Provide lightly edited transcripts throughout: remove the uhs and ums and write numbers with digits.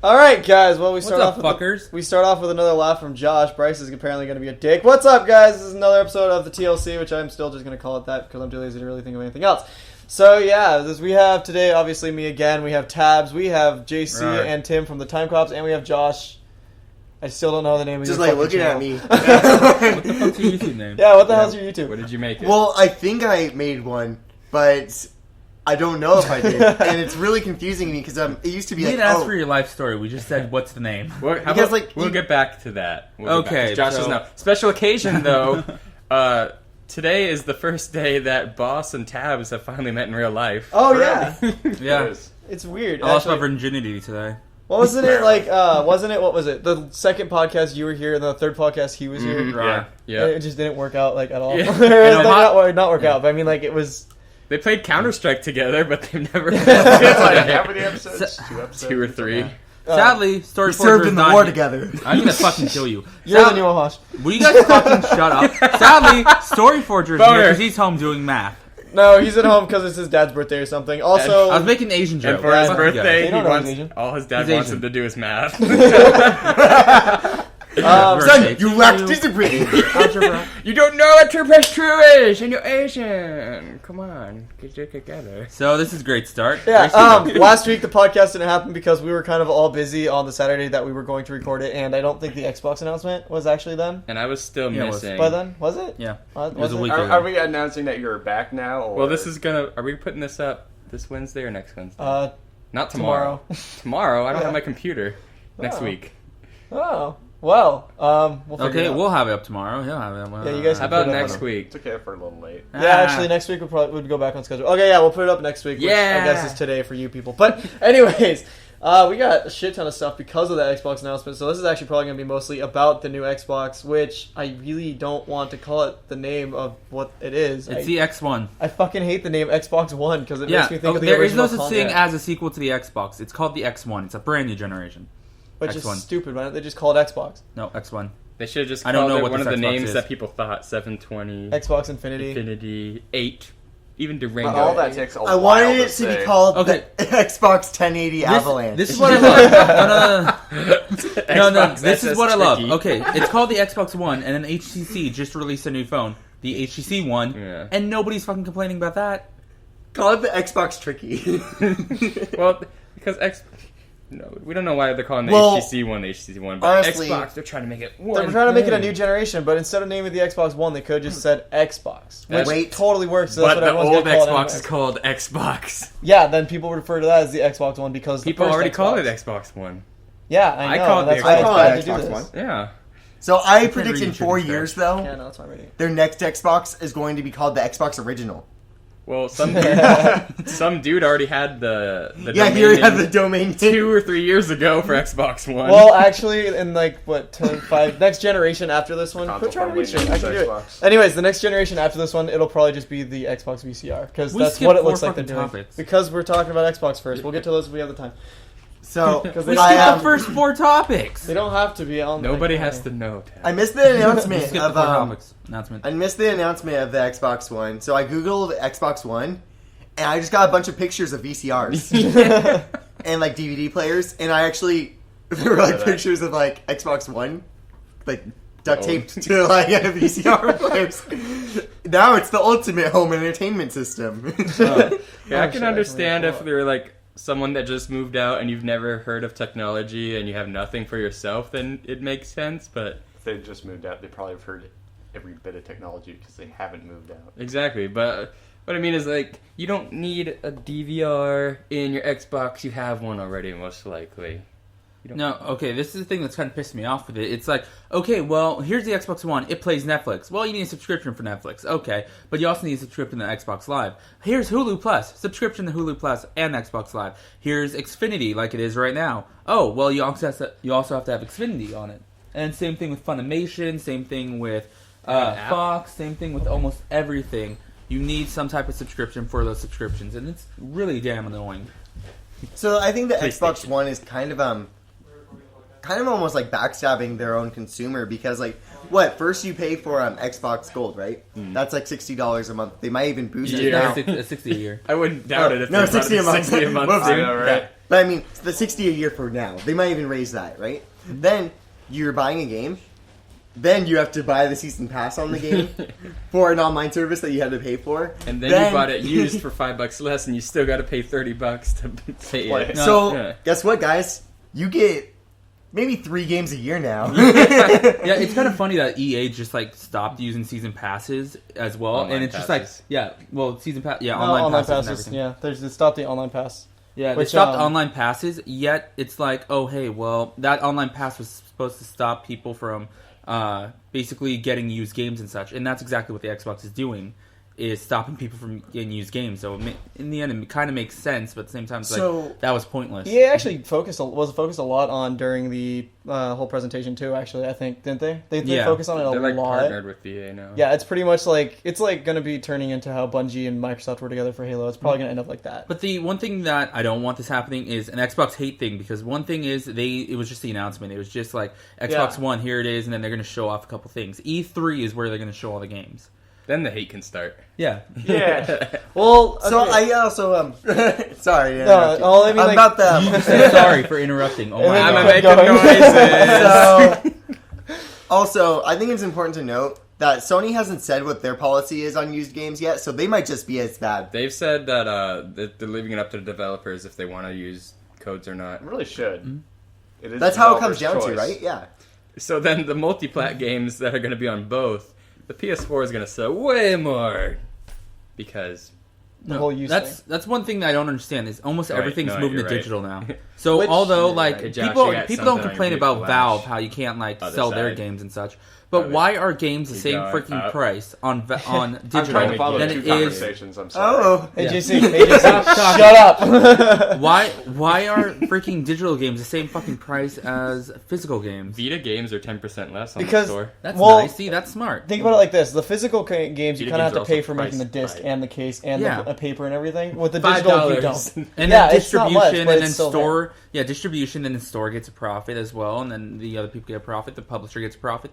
All right, guys. Well, we start fuckers? Start off with another laugh from Josh. Bryce is apparently going to be a dick. What's up, guys? This is another episode of the TLC, which I'm still just going to call it that because I'm too lazy to really think of anything else. So yeah, we have today, obviously me again. We have Tabs. We have JC and Tim from the Time Cops, and we have Josh. I still don't know the name of just your like looking channel. at me. What the fuck's your YouTube name? Yeah, what the hell's your YouTube? What did you make it? Well, I think I made one, but I don't know if I did, and it's really confusing me because it used to be We like, didn't ask for your life story. We just said, "What's the name?" We'll get back to that. Josh doesn't know. Special occasion though. Today is the first day that Boss and Tabs have finally met in real life. Oh yeah, Yeah. it's weird. I lost my actually. virginity today. Wasn't it like? Wasn't it? What was it? The second podcast you were here, and the third podcast he was here. Right. Yeah. It just didn't work out like at all. Yeah. not work out, but I mean like it was. They played Counter-Strike together, but they've never. It's like, how many episodes? 2 episodes? 2 or 3. Sadly, Story we Forger served is in the not war here. together. I'm gonna fucking kill you. You're the new Wahash. Will you guys fucking shut up? Sadly, Story Forger is here because he's home doing math. No, he's at home because it's his dad's birthday or something. Also, I was making an Asian joke. And for his Fuck you guys. birthday, They don't know he's Asian. all his dad He's wants Asian. him to do is math. Son, you lack discipline. Algebra. You don't know what 2 plus 2 is, and you're Asian. Come on, get it together. So this is a great start. yeah. Great start. Last week the podcast didn't happen because we were kind of all busy on the Saturday that we were going to record it, and I don't think the Xbox announcement was actually then. And I was still Yeah, it was. missing. By then, was it? Yeah. Was It was a it? week Are, ago. are we announcing that you're back now? Or? Well, this is gonna. Are we putting this up this Wednesday or next Wednesday? Not tomorrow. Tomorrow? I don't Yeah. have my computer. Next Oh. week. Oh, well. We'll figure Okay, it out. we'll have it up tomorrow. He'll have it up. Yeah, you guys How can about put it up next on- week? It's okay for a little late. Yeah, actually, next week would go back on schedule. Okay, yeah, we'll put it up next week, which I Yeah. guess is today for you people. But anyways, we got a shit ton of stuff because of the Xbox announcement, so this is actually probably going to be mostly about the new Xbox, which I really don't want to call it the name of what it is. It's the X1. I fucking hate the name Xbox One because it Yeah, makes me think of the there is original no such concept, thing as a sequel to the Xbox. It's called the X1. It's a brand new generation. which X1. is stupid. Why don't they just call it Xbox? No, X1. They should have just I don't called know it what one of this the Xbox names is. that people thought. 720, Xbox Infinity. Infinity, 8, even Durango. But all that takes a I while wanted it to say. be called Okay. the Xbox 1080 Avalanche. This is what I love. No. Xbox, This that's is what I love. tricky. Okay, it's called the Xbox One, and then HTC just released a new phone, the HTC One, Yeah. and nobody's fucking complaining about that. Call it the Xbox Tricky. Well, because No, we don't know why they're calling the Well, HTC One the HTC One, but honestly, Xbox, they're trying to make it They're one trying to make it a thing. new generation, but instead of naming it the Xbox One, they could have just said Xbox, which Wait. totally works. So that's But what the everyone's old gonna call it Xbox anyway. is called Xbox. Yeah, then people refer to that as the Xbox One because People the first already call Xbox. it Xbox One. Yeah, I know. I call it the that's why it's Xbox. bad to I do call it this. Xbox Yeah. So I can't predict read in your 4 chicken years, scratch. though, Yeah, no, it's not ready. their next Xbox is going to be called the Xbox Original. Well, some dude already had the Yeah, domain he already had name the domain 2 or 3 years ago for Xbox One. Well, actually, in like what 5 next generation after this one, Console quit trying to reach friendly it. I can do it. Xbox. Anyways, the next generation after this one, it'll probably just be the Xbox VCR because We that's skipped what it 4 looks like they're fucking doing. topics. Because we're talking about Xbox first. We'll get to those if we have the time. So Because We they, skipped the first 4 topics. they don't have to be on. Nobody like, has to know. Ted. I missed the We announcement skipped the of 4 topics announcement. I missed the announcement of the Xbox One. So I googled Xbox One, and I just got a bunch of pictures of VCRs and like DVD players, and I actually there were like pictures of like Xbox One, like duct taped to like VCR players. Now it's the ultimate home entertainment system. Yeah, I can shit, understand I if they're like someone that just moved out and you've never heard of technology and you have nothing for yourself, then it makes sense. But If they just moved out, they probably have heard every bit of technology because they haven't moved out. exactly. But what I mean is like you don't need a DVR in your Xbox. You have one already, most likely. You don't No, okay, this is the thing that's kind of pissed me off with it. It's like, okay, well, here's the Xbox One. It plays Netflix. Well, you need a subscription for Netflix. Okay, but you also need a subscription to Xbox Live. Here's Hulu Plus. Subscription to Hulu Plus and Xbox Live. Here's Xfinity, like it is right now. Oh, well, you also have to have Xfinity on it. And same thing with Funimation, same thing with Fox, same thing with almost everything. You need some type of subscription for those subscriptions, and it's really damn annoying. So I think the Xbox PlayStation. One is kind of almost like backstabbing their own consumer because like what first you pay for Xbox Gold, right? That's like $60 a month. They might even boost it Yeah. now. It's 60 a year. I wouldn't doubt it if No, they brought 60 a it month. 60 a month. Whoops. soon. I know, right? But I mean, the $60 a year for now. They might even raise that, right? Then you're buying a game. Then you have to buy the season pass on the game for an online service that you had to pay for. And then you bought it used for $5 less, and you still got to pay $30 to pay it. So guess what, guys? You get maybe 3 games a year now. Yeah, it's kind of funny that EA just like stopped using season passes as well, Online and it's passes. just like season pass, online passes. passes. Yeah, they stopped the online pass. Yeah, they Which, stopped online passes. Yet it's like, oh hey, well that online pass was supposed to stop people from basically getting used games and such, and that's exactly what the Xbox is doing. Is stopping people from getting used games. So in the end, it kind of makes sense, but at the same time, it's like that was pointless. EA actually was focused a lot on during the whole presentation too. Actually, I think didn't they? They focused on it a They're like lot. partnered with EA now. Yeah, it's pretty much like going to be turning into how Bungie and Microsoft were together for Halo. It's probably going to end up like that. But the one thing that I don't want this happening is an Xbox hate thing, because one thing is it was just the announcement. It was just like Xbox One, here it is, and then they're going to show off a couple things. E3 is where they're going to show all the games. Then the hate can start. Yeah. Yeah. Well, So I also sorry. To No, interrupt you. well, I mean, I'm like- about the. Sorry for interrupting. Oh my I'm god. a making noises. So, also, I think it's important to note that Sony hasn't said what their policy is on used games yet, so they might just be as bad. They've said that they're leaving it up to the developers if they want to use codes or not. It really should. Mm-hmm. It is That's how it comes developer's down to, choice. right? Yeah. So then the multi-plat games that are going to be on both, the PS4 is going to sell way more because the whole use that's one thing that I don't understand is almost Right, everything's no, moving to you're right. digital now. So Which- although You're like right. Josh, people you got people don't something complain on about Blue Valve Flash. how you can't like Other sell their side. games and such, but Of it. why are games the same going freaking up. price on I'm digital trying to follow than two it is? conversations. I'm sorry. Oh. AJC, shut up. Why are freaking digital games the same fucking price as physical games? Vita games are 10% less on Because- the store. That's Well, nice. See, that's smart. Think about it like this: the physical games you Video kind of have games to are pay also for making the priced disc by- and the case and Yeah. the paper and everything. With the digital, you don't. And Yeah, then it's not much, distribution, but and it's then still store. Yeah, distribution, then the store gets a profit as well, and then the other people get a profit. The publisher gets a profit.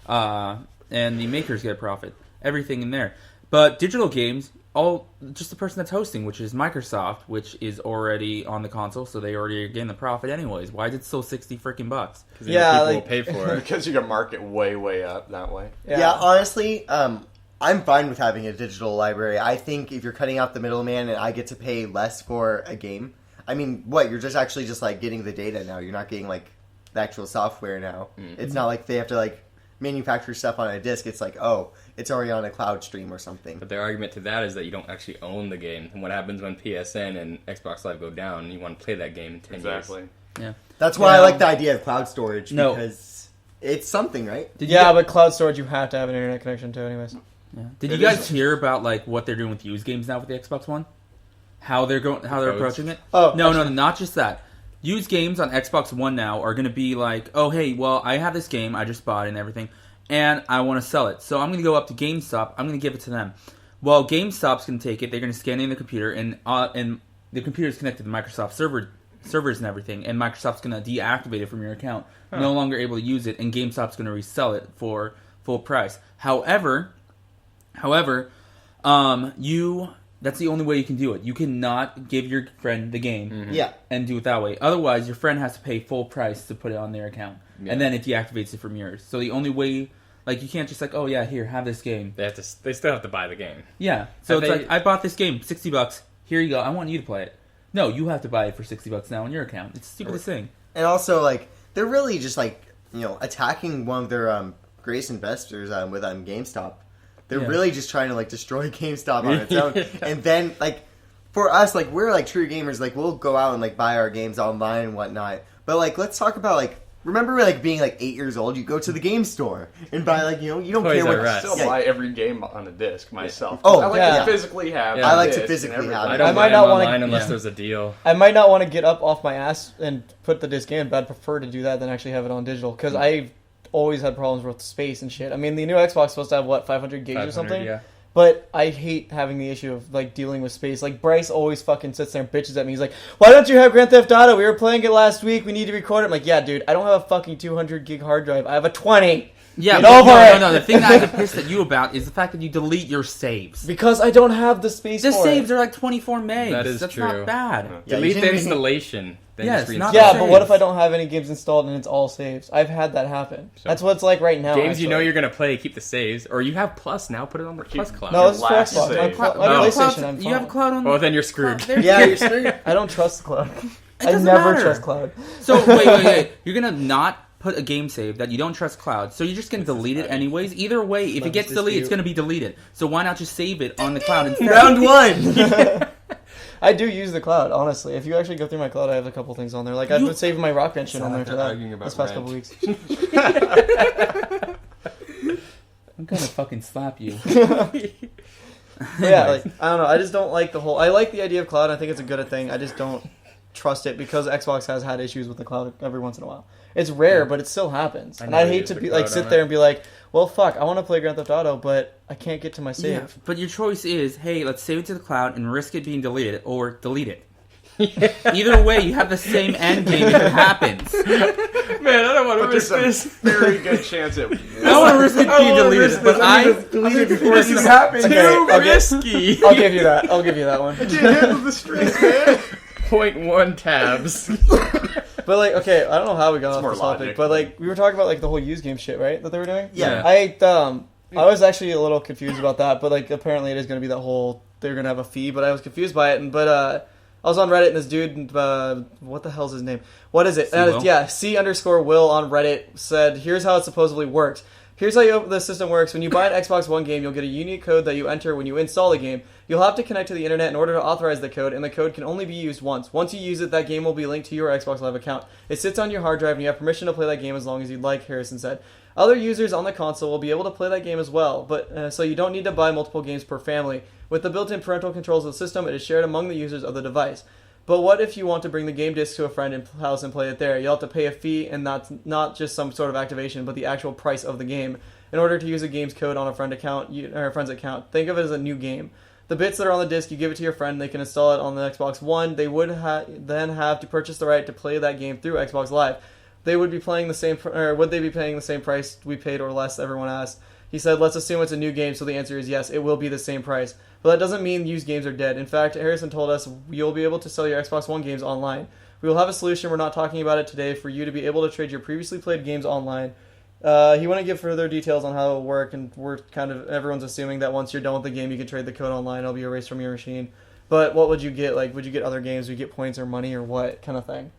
And the makers get a profit. Everything in there. But digital games, just the person that's hosting, which is Microsoft, which is already on the console, so they already are getting the profit anyways. Why is it still $60 freaking bucks? Because Yeah, people like- will pay for it. Because you can mark it way up that way. Yeah, honestly, I'm fine with having a digital library. I think if you're cutting out the middleman and I get to pay less for a game, I mean, you're just actually just like getting the data now. You're not getting like the actual software now. It's not like they have to like manufacture stuff on a disc. It's like, oh, it's already on a cloud stream or something. But their argument to that is that you don't actually own the game. And what happens when PSN and Xbox Live go down and you want to play that game in 10 Exactly. Yeah. That's why I Yeah. like the idea of cloud storage No. because it's something, right? Did you Yeah, guys, but cloud storage you have to have an internet connection to, anyways. did you It guys is- hear about like what they're doing with used games now with the Xbox One? How they're Codes. approaching it? Oh, No, not just that. Used games on Xbox One now are going to be like, oh hey, well I have this game, I just bought it and everything, and I want to sell it. So I'm going to go up to GameStop, I'm going to give it to them. Well, GameStop's going to take it, they're going to scan it in the computer, and the computer's connected to Microsoft servers and everything, and Microsoft's going to deactivate it from your account. You're no longer able to use it, and GameStop's going to resell it for full price. However, that's the only way you can do it. You cannot give your friend the game Yeah. and do it that way. Otherwise, your friend has to pay full price to put it on their account, Yeah. and then it deactivates it from yours. So the only way, like, you can't just like, oh yeah, here, have this game. They still have to buy the game. Yeah. So Have it's they- like, I bought this game, $60. Here you go. I want you to play it. No, you have to buy it for $60 now on your account. It's the stupidest thing. And also, like, they're really just like, attacking one of their greatest investors with GameStop. They're Yeah. really just trying to like destroy GameStop on its own. And then like for us, like we're like true gamers, like we'll go out and like buy our games online and whatnot. But like let's talk about like remember like being like 8 years old, you go to the game store and buy like you don't Toys care what R I Us. still Yeah. buy every game on a disc myself. Oh, I like yeah. to physically have. Yeah. I like to disc and physically everything. have I it. don't I might buy not them wanna- online unless yeah. there's a deal. I might not want to get up off my ass and put the disc in, but I'd prefer to do that than actually have it on digital because I've always had problems with space and shit. I mean, the new Xbox is supposed to have 500 gigs or 500, something. yeah. But I hate having the issue of like dealing with space. Like Bryce always fucking sits there and bitches at me. He's like, "Why don't you have Grand Theft Auto? We were playing it last week. We need to record it." I'm like, "Yeah, dude, I don't have a fucking 200 gig hard drive. I have a 20." Yeah, Get but over it. no. The thing that I get pissed at you about is the fact that you delete your saves. Because I don't have the space The for saves it. are like 24 megs. That is That's true. not bad. Yeah, Delete you the can- installation. then Yeah, just it's not reinstall Yeah, the but same. what if I don't have any games installed and it's all saves? I've had that happen. So- That's what it's like right now. games you know actually. you're gonna play. Keep the saves, or you have Plus now. Put it on the Plus cloud. No, it's for last Xbox. My, save. my You have PlayStation, cloud- I'm fine. You have a cloud on. Well, then you're screwed. Yeah, you're screwed. I don't trust the cloud. I doesn't never matter. trust cloud. So wait. You're gonna not put a game save that you don't trust cloud. So you're just gonna delete it anyways. Either way, if it gets deleted, it's gonna be deleted. So why not just save it on the cloud instead? Round 1. I do use the cloud, honestly. If you actually go through my cloud, I have a couple things on there. Like, I've been saving my Rock Band shit on there for that arguing about this past rent. couple weeks. I'm gonna fucking slap you. Yeah, like, I don't know. I just don't like the whole... I like the idea of cloud. I think it's a good thing. I just don't trust it because Xbox has had issues with the cloud every once in a while. It's rare, but it still happens. I And I never hate use to the be cloud like sit on there it. and be like, well, fuck, I want to play Grand Theft Auto, but I can't get to my save. Yeah, but your choice is, hey, let's save it to the cloud and risk it being deleted, or delete it. Either way, you have the same end game if it happens. Man, I don't want to But risk there's this. a very good chance it. I don't want to risk it being deleted, but Deleted before This it is even happens. Okay, too I'll get- risky. I'll give you that. I'll give you that one. Can't handle the stress, man. 0.1 tabs. But like, okay, I don't know how we got It's off more this topic, logic. but like, we were talking about like the whole used game shit, right? That they were doing. Yeah. I was actually a little confused about that, but like, apparently it is going to be that whole they're going to have a fee. But I was confused by it, but I was on Reddit and this dude, what the hell's his name? What is it? C-Will? Yeah, C_Will on Reddit said, here's how it supposedly works. Here's how the system works. When you buy an Xbox One game, you'll get a unique code that you enter when you install the game. You'll have to connect to the internet in order to authorize the code, and the code can only be used once. Once you use it, that game will be linked to your Xbox Live account. It sits on your hard drive, and you have permission to play that game as long as you'd like, Harrison said. Other users on the console will be able to play that game as well, but so you don't need to buy multiple games per family. With the built-in parental controls of the system, it is shared among the users of the device. But what if you want to bring the game disc to a friend's house and play it there? You'll have to pay a fee, and that's not just some sort of activation, but the actual price of the game. In order to use a game's code on a friend's account, think of it as a new game. The bits that are on the disc, you give it to your friend, they can install it on the Xbox One. They would then have to purchase the right to play that game through Xbox Live. They would be paying the same, or would they be paying the same price we paid or less? Everyone asked. He said, let's assume it's a new game, so the answer is yes, it will be the same price. But that doesn't mean used games are dead. In fact, Harrison told us you'll be able to sell your Xbox One games online. We will have a solution, we're not talking about it today, for you to be able to trade your previously played games online. He wouldn't give further details on how it will work, and everyone's assuming that once you're done with the game, you can trade the code online, it'll be erased from your machine. But what would you get? Like, would you get other games? Would you get points or money or what kind of thing?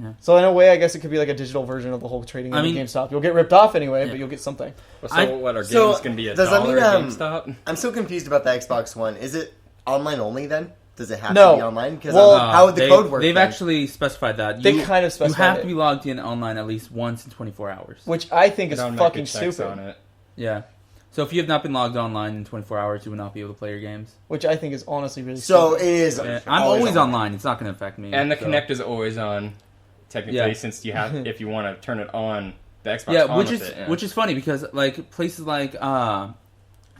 Yeah. So in a way, I guess it could be like a digital version of the whole trading in GameStop. You'll get ripped off anyway, but you'll get something. So what, our So, game's going to be does that $1 mean, at GameStop? I'm so confused about the Xbox One. Is it online only then? Does it have No. to be online? Because Well, how would the code work? They've then? actually specified that. They kind of You specified have it. to be logged in online at least once in 24 hours. Which I think is Don't make fucking it checks stupid. on it. Yeah. So if you have not been logged online in 24 hours, you will not be able to play your games. Which I think is honestly really So stupid. it is. Yeah, I'm always online. It's not going to affect me. And the so. Kinect is always on, technically, Yeah. since you have, if you want to turn it on, the Xbox Yeah, on which with is it, yeah. which is funny because like places like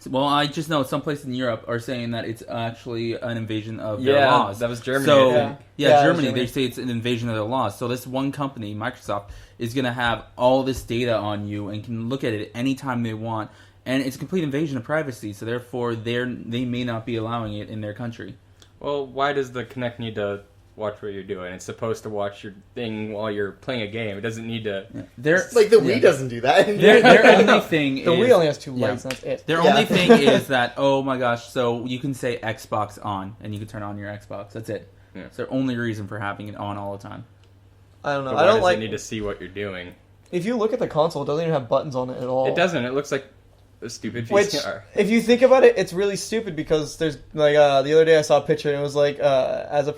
well, I just know some places in Europe are saying that it's actually an invasion of their Yeah, laws. that was Germany, So I think. Yeah, it was Germany, Germany. they say it's an invasion of their laws. So this one company, Microsoft, is going to have all this data on you and can look at it anytime they want, and it's a complete invasion of privacy. So therefore, they may not be allowing it in their country. Well, why does the Kinect need to watch what you're doing? It's supposed to watch your thing while you're playing a game. It doesn't need to... Their Like the Wii doesn't do that. their only thing the is Wii only has two yeah. lights, and that's it. Their Yeah. only thing is that, oh my gosh, so you can say Xbox on, and you can turn on your Xbox. That's it. Yeah. It's their only reason for having it on all the time. I don't know. But I why don't does like. it need to see what you're doing? If you look at the console, it doesn't even have buttons on it at all. It doesn't. It looks like a stupid Which, VCR. if you think about it, it's really stupid because there's like the other day I saw a picture and it was like as a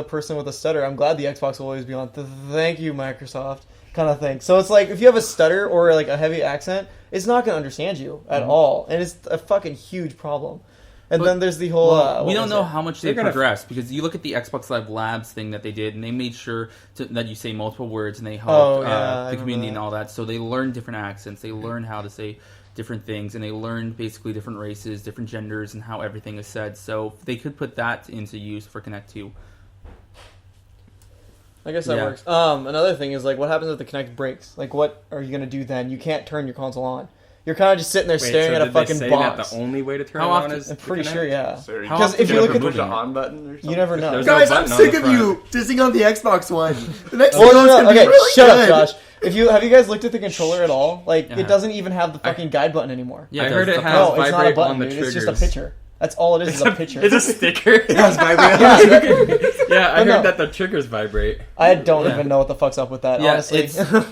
person with a stutter, I'm glad the Xbox will always be on. Thank you, Microsoft, kind of thing. So it's like if you have a stutter or like a heavy accent, it's not going to understand you at all, and it's a fucking huge problem. And But- then there's the whole. we don't know how much they They're gonna- progressed because you look at the Xbox Live Labs thing that they did, and they made sure that you say multiple words, and they helped Oh, yeah, I the remember community and that. all that. So they learned different accents, they learned how to say different things, and they learned basically different races, different genders, and how everything is said. So they could put that into use for Kinect 2. I guess that Yeah. works. Another thing is like, what happens if the Kinect breaks? Like, what are you gonna do then? You can't turn your console on. You're kind of just sitting there staring at a fucking say box. That the only way to turn How it on often- is I'm pretty to sure, yeah. So Because if you look at push the on button or something? You never know. There's Guys, no I'm button on sick the of front. you dissing on the Xbox One. The next Well, one's gonna okay, be really shut good. up, Josh. Have you guys looked at the controller at all? Like, Yeah. it doesn't even have the fucking guide button anymore. Yeah, I heard it does. has No, it's not a vibrate button, on the dude. triggers. It's just a picture. That's all it is a picture. It's a sticker. It has vibrate. Yeah, I Oh, no. heard that the triggers vibrate. I don't Yeah. even know what the fuck's up with that, Yeah, honestly.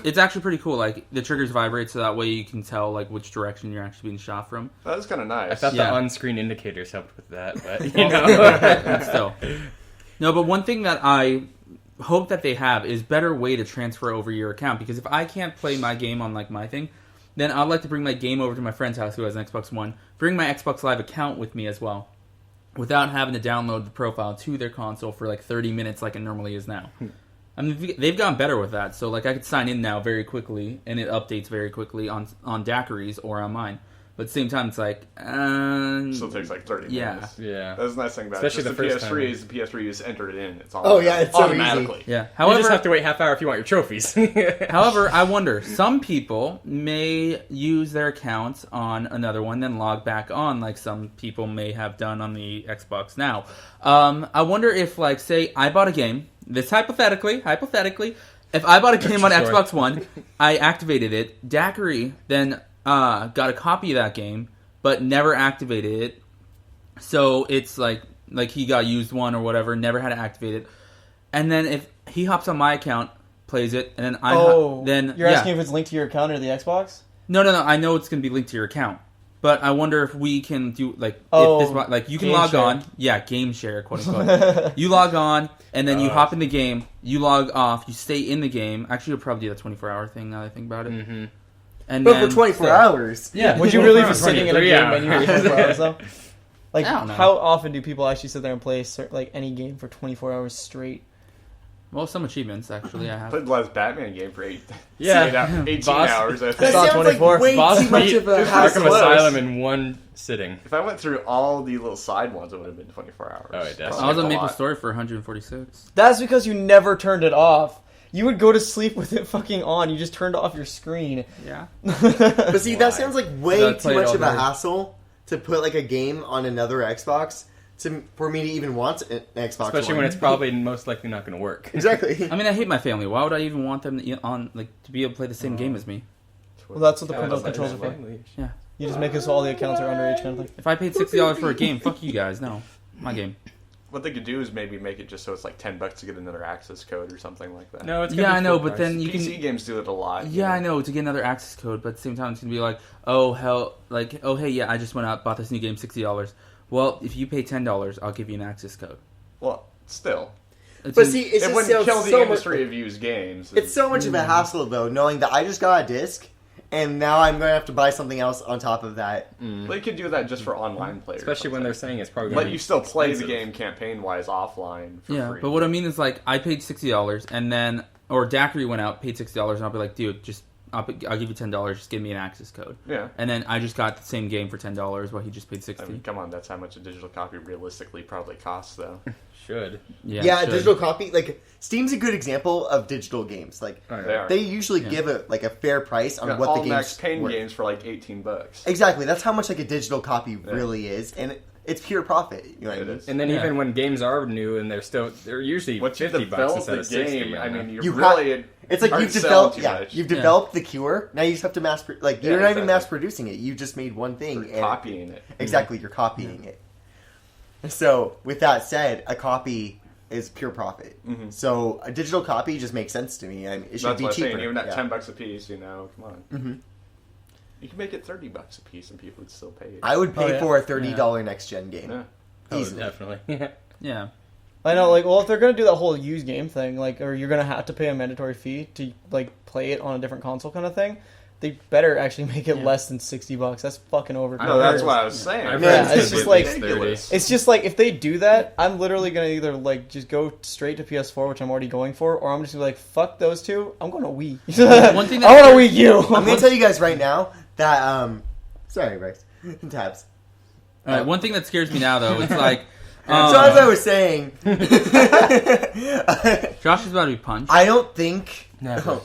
it's actually pretty cool. Like the triggers vibrate, so that way you can tell like which direction you're actually being shot from. That was kind of nice. I thought Yeah. the on-screen indicators helped with that, but you know. But still, no. But one thing that I hope that they have is better way to transfer over your account, because if I can't play my game on like my thing, then I'd like to bring my game over to my friend's house who has an Xbox One, bring my Xbox Live account with me as well, without having to download the profile to their console for like 30 minutes like it normally is now. I mean, they've gotten better with that, so like I could sign in now very quickly, and it updates very quickly on Daiquiri's or on mine. But at the same time, it's like, Still takes like 30 yeah. minutes. Yeah. That's the nice thing about Especially it. the Just first PS3 time. is the PS3 you just enter it in. It's all Oh, yeah, it's so automatically. Yeah. You However, just have to wait half hour if you want your trophies. However, I wonder, some people may use their accounts on another one, then log back on, like some people may have done on the Xbox Now. I wonder if, like, say, I bought a game, this hypothetically, if I bought a game on Sure. Xbox One, I activated it, Daiquiri then got a copy of that game, but never activated it, so it's like he got used one or whatever, never had to activate it, and then if he hops on my account, plays it, and then then you're yeah. asking if it's linked to your account or the Xbox? No. I know it's going to be linked to your account, but I wonder if we can do if you can game log share. on, game share, quote unquote. You log on, and then you hop in the game. You log off. You stay in the game. Actually, you'll probably do the 24-hour thing now that I think about it. Mm-hmm. And But then, for 24 hours. yeah. Would you really be sitting in a 23 game and you 24 hours though? Like, I don't know. how often do people actually sit there and play like any game for 24 hours straight? Well, some achievements actually I have. Played the last Batman game for 18 Boss- hours. I That think. It's not sounds like 24. way Boss too much beat of a Arkham hassle. Asylum in one sitting. If I went through all the little side ones, it would have been 24 hours. Oh, it does. I was on a Maple lot. Story for 146. That's because you never turned it off. You would go to sleep with it fucking on. You just turned off your screen. Yeah. But see, that sounds like way I too played much all of a night. hassle to put like a game on another Xbox for me to even want an Xbox Especially One. when it's probably most likely not going to work. Exactly. I mean, I hate my family. Why would I even want them to be able to play the same game as me? Well, that's what the Yeah, parental that's controls are for. Yeah. You just make it so all the accounts are underage kind of thing. If I paid $60 for a game, fuck you guys. No, my game. What they could do is maybe make it just so it's like $10 to get another access code or something like that. No, it's gonna Yeah, be I know, full but price. then you PC can. games do it a lot. Yeah, I know, to get another access code, but at the same time, it's gonna be like, oh hell, like, oh hey, yeah, I just went out, bought this new game, $60. Well, if you pay $10, I'll give you an access code. Well, still, It's But in- see, it's it just wouldn't kill the so industry much. of used games. It's so much of a hassle though, knowing that I just got a disc and now I'm going to have to buy something else on top of that. They could do that just for online players, Especially when they're saying it's probably going But to be you still play the expensive. game campaign-wise offline for yeah, free. but what I mean is like, I paid $60, and then, or Daiquiri went out, paid $60, and I'll be like, dude, just, I'll give you $10, just give me an access code. Yeah. And then I just got the same game for $10 while he just paid $60. I mean, come on, that's how much a digital copy realistically probably costs, though. Should. Yeah, it should. digital copy. Like Steam's a good example of digital games. Like Oh, yeah. They are. they usually give a fair price on Got what all the games Max Payne worth. games for like $18. Exactly, that's how much like a digital copy really is, and it's pure profit. You know what I It mean? is. And then Yeah. even when games are new and they're usually Once you $50 develop instead the of 60. game, I mean, you're You really It's like aren't you've selling developed, too much. you've developed the cure. Now you just have to like you're Yeah, not even exactly. mass producing it. You just made one thing. You're and copying it. Exactly, you're copying it. So with that said, a copy is pure profit. So a digital copy just makes sense to me. I mean, it should That's be what I'm cheaper. saying. Even at yeah. $10 a piece, you know, come on. You can make it $30 a piece, and people would still pay it. I would pay Oh, yeah. for a $30 next gen game. Yeah. Oh, Easily. definitely. Yeah. I know, like, well, if they're gonna do that whole used game thing, like, or you're gonna have to pay a mandatory fee to like play it on a different console, kind of thing, they better actually make it less than $60. That's fucking overkill. No, that's what I was saying. I've Yeah, heard it's just at like- least 30. It's just like if they do that, I'm literally gonna either like just go straight to PS4, which I'm already going for, or I'm just gonna be like, fuck those two. I'm going to Wii. One thing I that want a Wii U. I'm gonna tell you guys right now that sorry, Bryce. Tabs. All right, one thing that scares me now, though, it's like, So as I was saying, Josh is about to be punched. I don't think. Never.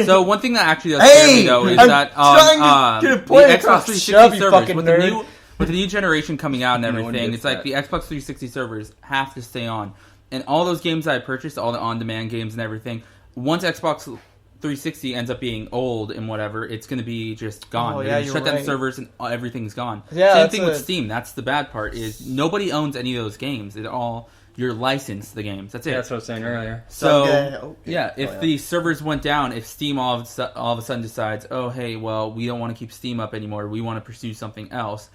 So one thing that actually does scare me though is I'm that trying to get a the point Xbox across. 360 Shut up, you servers fucking with nerd. the new generation coming out and No one everything, gets it's like that. the Xbox 360 servers have to stay on, and all those games that I purchased, all the on-demand games and everything, once Xbox 360 ends up being old and whatever, it's going to be just gone. Oh, They're yeah, gonna you're shut down the right. servers and everything's gone. Yeah, Same that's thing with a- Steam. That's the bad part is nobody owns any of those games. They're all you're licensed to the games. That's it. Yeah, that's what I was saying earlier. So if the servers went down, if Steam all of a sudden decides, oh hey, well we don't want to keep Steam up anymore, we want to pursue something else.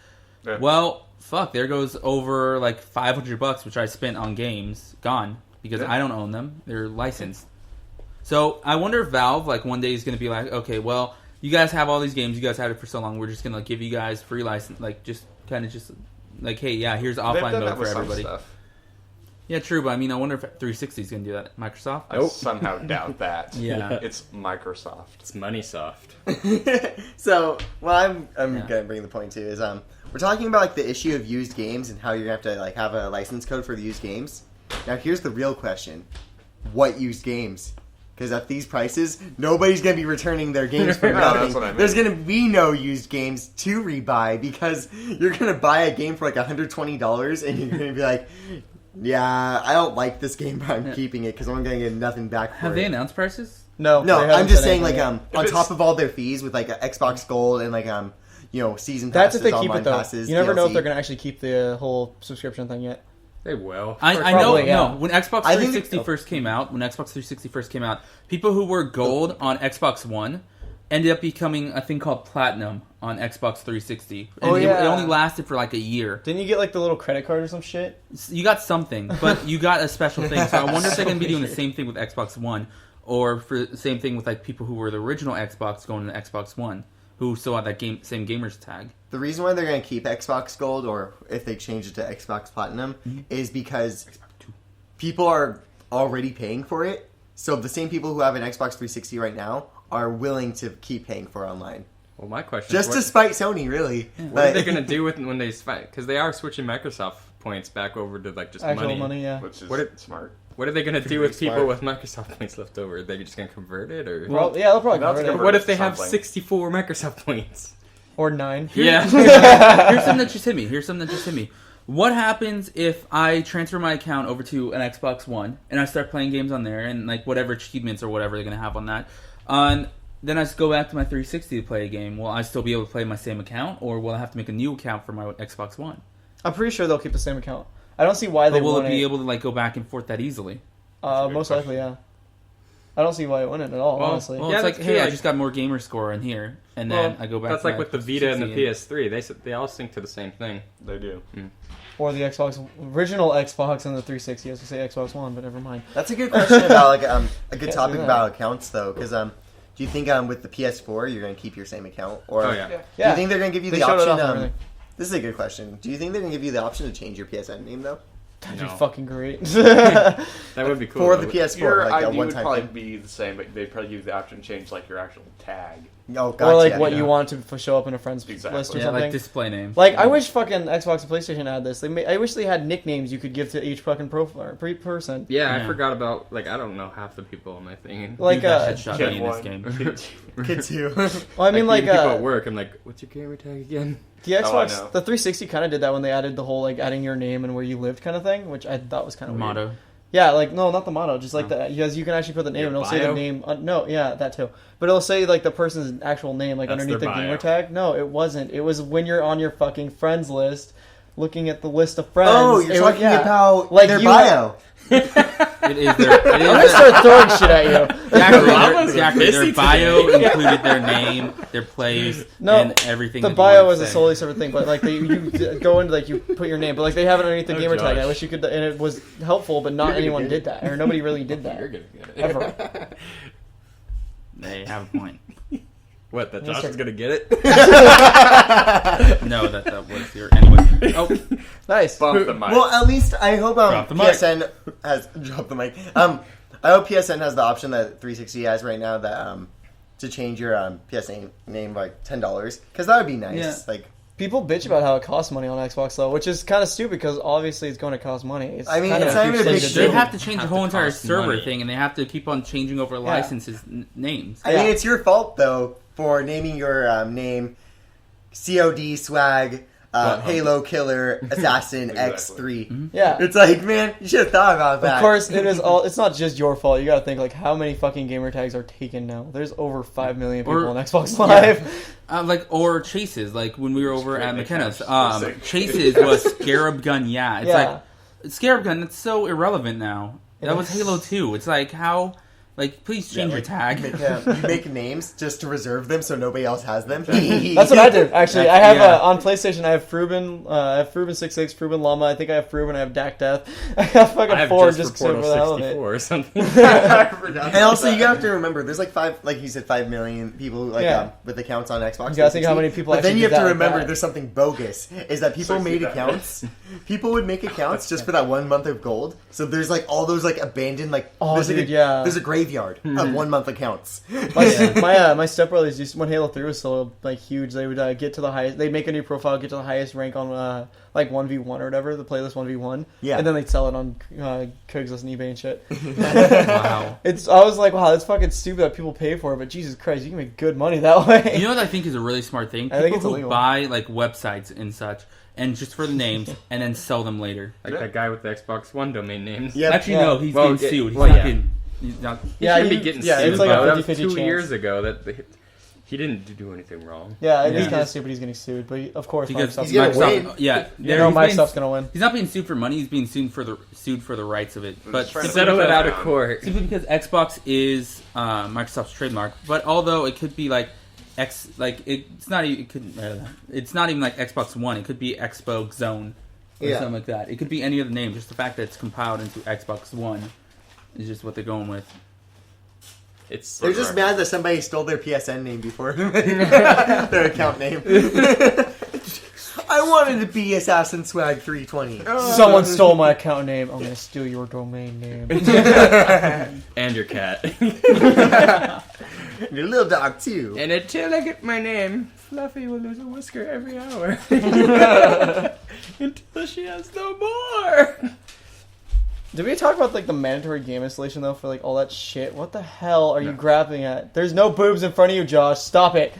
Yeah. Well, fuck, there goes over like $500, which I spent on games, gone because Yeah. I don't own them. They're licensed. So I wonder if Valve like one day is going to be like, okay, well you guys have all these games, you guys had it for so long, we're just going to give you guys free license, like just kind of just like, hey, yeah, here's They've offline done mode that for with some everybody. stuff. Yeah, true, but I mean, I wonder if 360 is going to do that. Microsoft? I somehow doubt that. Yeah. It's Microsoft. It's money soft. So, I'm Yeah. gonna bring the point too is we're talking about like the issue of used games and how you're gonna have to like have a license code for the used games. Now here's the real question: what used games? Because at these prices, nobody's gonna be returning their games for No, nothing. that's what I mean. There's gonna be no used games to rebuy because you're gonna buy a game for like $120 and you're gonna be like, yeah, I don't like this game, but I'm keeping it because I'm gonna get nothing back for Have it. they announced prices? No, they haven't I'm just said saying, like, anything yet. on If top it's- of all their fees with, like, a Xbox Gold and, like, season That's passes, if they keep online it though. passes, You never know if DLC. they're gonna actually keep the whole subscription thing yet. They will. I know, Probably, yeah. no. When Xbox I think 360 first came out, people who were gold on Xbox One ended up becoming a thing called Platinum on Xbox 360. And Oh, it yeah. only lasted for like a year. Didn't you get like the little credit card or some shit? You got something, but you got a special thing. So I wonder if they're going to be doing the same thing with Xbox One, or for the same thing with like people who were the original Xbox going to Xbox One, who still had that same gamers tag. The reason why they're going to keep Xbox Gold, or if they change it to Xbox Platinum, is because people are already paying for it. So the same people who have an Xbox 360 right now are willing to keep paying for online. Well, my question Just is, to spite Sony, really. what are they going to do when they spike? Because they are switching Microsoft points back over to like just Actual money. money, yeah. Which is What it- smart. What are they going to do with Smart. people with Microsoft points left over? Are they just going to convert it, or Well, yeah, they'll probably That's convert it. convert- what if they have something. 64 Microsoft points? Or 9. Yeah. Here's something that just hit me. What happens if I transfer my account over to an Xbox One and I start playing games on there and like whatever achievements or whatever they're gonna have on that, and then I just go back to my 360 to play a game? Will I still be able to play my same account, or will I have to make a new account for my Xbox One? I'm pretty sure they'll keep the same account. I don't see why they But will it wouldn't. be able to like go back and forth that easily? a good Most likely, yeah. I don't see why it wouldn't at all, Well, honestly. Well, Yeah, it's like, that's hey, true, I like- just got more gamer score in here, and then I go back. That's to like my with the Vita and the 360 PS3. They all sync to the same thing. They do. Or the original Xbox and the 360. I was going to say Xbox One, but never mind. That's a good question about, like, a good Can't topic do that. about accounts, though. Because, do you think with the PS4 you're going to keep your same account? Or Oh, yeah. do Yeah. you think they're going to give you They the showed it option? off and everything. This is a good question. Do you think they're going to give you the option to change your PSN name, though? That'd No. be fucking great. That would be cool. For though. the PS4, Your like a ID would one-time probably thing. be the same, but they'd probably give you the option to change like your actual tag. Oh, gotcha. Or like what yeah. you want to show up in a friend's Exactly. list or Yeah, something. like display name. Like, I wish fucking Xbox and PlayStation had this. I wish they had nicknames you could give to each fucking profile person. Yeah, Yeah. I forgot about, like, I don't know half the people on my thing. Like, Dude, that headshot Kid me in this one, game. kid two. Kid too. Well, I mean, like, even people at work, I'm like, what's your gamer tag again? the Oh, I Xbox, know. the 360 kind of did that when they added the whole, like, adding your name and where you lived kind of thing, which I thought was kind of weird. Motto. Yeah, like, no, not the motto, just like Oh. the, because you can actually put the name Your and it'll say bio? the name. No, yeah, that too. But it'll say, like, the person's actual name, like, That's underneath the their bio. gamer tag. No, it wasn't. It was when you're on your fucking friends list, looking at the list of friends. Oh, you're it was- talking yeah. about Like, their you- bio. It is their. It I'm gonna is their start throwing shit at you. exactly, their busy bio today. included their name, their place, No, and everything. The that you bio wanted was to a say. solely separate thing, but like you go into like you put your name, but like they have it underneath the Oh, gamer tag. I Josh. wish you could, and it was helpful, but not You're gonna anyone get did that, or nobody really did You're that gonna get it. ever. They have a point. What, that Yes, Josh sir. is gonna get it? No, that was your anyway. Oh, Nice. Bump the mic. Well, at least I hope Drop the mic. PSN has dropped the mic. I hope PSN has the option that 360 has right now that to change your PSN name by $10 because that would be nice. Yeah. Like People bitch about how it costs money on Xbox though, which is kind of stupid because obviously it's going to cost money. It's I mean, kind it's of not even a big stupid. deal. They have to change the Have whole to entire cost server money. thing, and they have to keep on changing over licenses names. I mean, it's your fault though for naming your name COD Swag Halo Killer Assassin Exactly. X3. Yeah. It's like, man, you should have thought about that. Of course, it is all. It's not just your fault. You got to think like how many fucking gamer tags are taken now. There's over 5 million people on Xbox Live. Or chases, like when we were over at great McKenna's. nicknames. Chases was Scarab Gun. Yeah, it's Yeah. like Scarab Gun. That's so irrelevant now. That was is. Halo 2. It's like how, like please change your tag. You make names just to reserve them so nobody else has them. That's what I did. Actually, I have on PlayStation. I have Fruben. I have Fruben 66, Fruben Llama. I think I have Fruben. I have Dak Death. I have fucking I have 4 just just for for Portal the hell of it. 64 or something. And also, you have to remember, there's like 5 million people with accounts on Xbox. You gotta think how many people. But then actually you have did to that remember, like that. there's something bogus. Is that people made accounts? People would make accounts just for that 1 month of gold. So there's like all those like abandoned like. Oh, there's, dude, like yeah. There's a graveyard of 1 month accounts. My stepbrothers used when Halo 3 was still like huge. They would get to the highest. They'd make a new profile, get to the highest rank on like 1v1 or whatever, the playlist 1v1. Yeah. And then they'd sell it on Craigslist and eBay and shit. Wow. I was like, wow, that's fucking stupid that people pay for it. But Jesus Christ, you can make good money that way. You know what I think is a really smart thing? I think it's People who illegal. buy like websites and such, and just for the names, and then sell them later. Like that guy with the Xbox One domain names. Yep. Actually, Yeah. no, he's Well, being sued. He's well, not yeah. being. He's not. He Yeah, shouldn't you- be getting yeah, sued. it's like a though. That was 50-50 2 chance. years ago. He didn't do anything wrong. Yeah, it is Yeah. kind of stupid. He's getting sued, but of course, Because Microsoft's gonna Microsoft, win. yeah, You know, he's being- Microsoft's gonna win. He's not being sued for money. He's being sued for the rights of it. But Just trying to simply Settle it because- out of court. Simply because Xbox is Microsoft's trademark, but although it could be like it's not even like Xbox One. It could be Xbox Zone or Yeah. something like that. It could be any other name. Just the fact that it's compiled into Xbox One is just what they're going with. They're just mad that somebody stole their PSN name before their account name. I wanted to be Assassin Swag 320. Someone stole my account name. I'm gonna steal your domain name. And your cat. Your little dog too. And until I get my name, Fluffy will lose a whisker every hour. Until she has no more. Did we talk about like the mandatory game installation though for like all that shit? What the hell are you grappling at? There's no boobs in front of you, Josh. Stop it.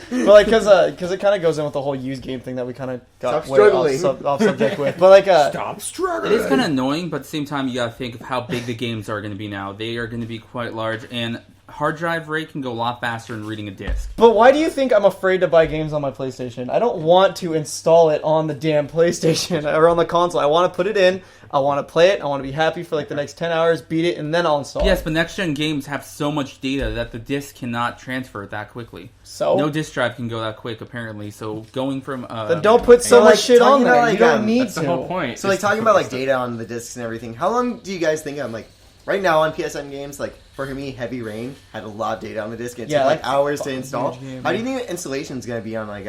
But like, cause it kind of goes in with the whole used game thing that we kind of got Stop way struggling. off subject with. But like, Stop struggling. It is kind of annoying, but at the same time, you gotta think of how big the games are going to be now. They are going to be quite large, and hard drive rate can go a lot faster than reading a disc. but why do you think I'm afraid to buy games on my PlayStation? I don't want to install it on the damn PlayStation or on the console. I want to put it in. I want to play it. I want to be happy for like the next 10 hours, beat it, and then I'll install Yes, it. but next-gen games have so much data that the disc cannot transfer it that quickly. So No disk drive can go that quick, apparently. So going from then don't put so So, much like, shit on talking there. about, like, you don't need That's to. the whole point. So like is to talking put about like stuff- data on the discs and everything. How long do you guys think like right now on PSN games? Like for me, Heavy Rain had a lot of data on the disc. And it Yeah, took like that's hours to fucking install. huge game, How do you man. think the installation is going to be on like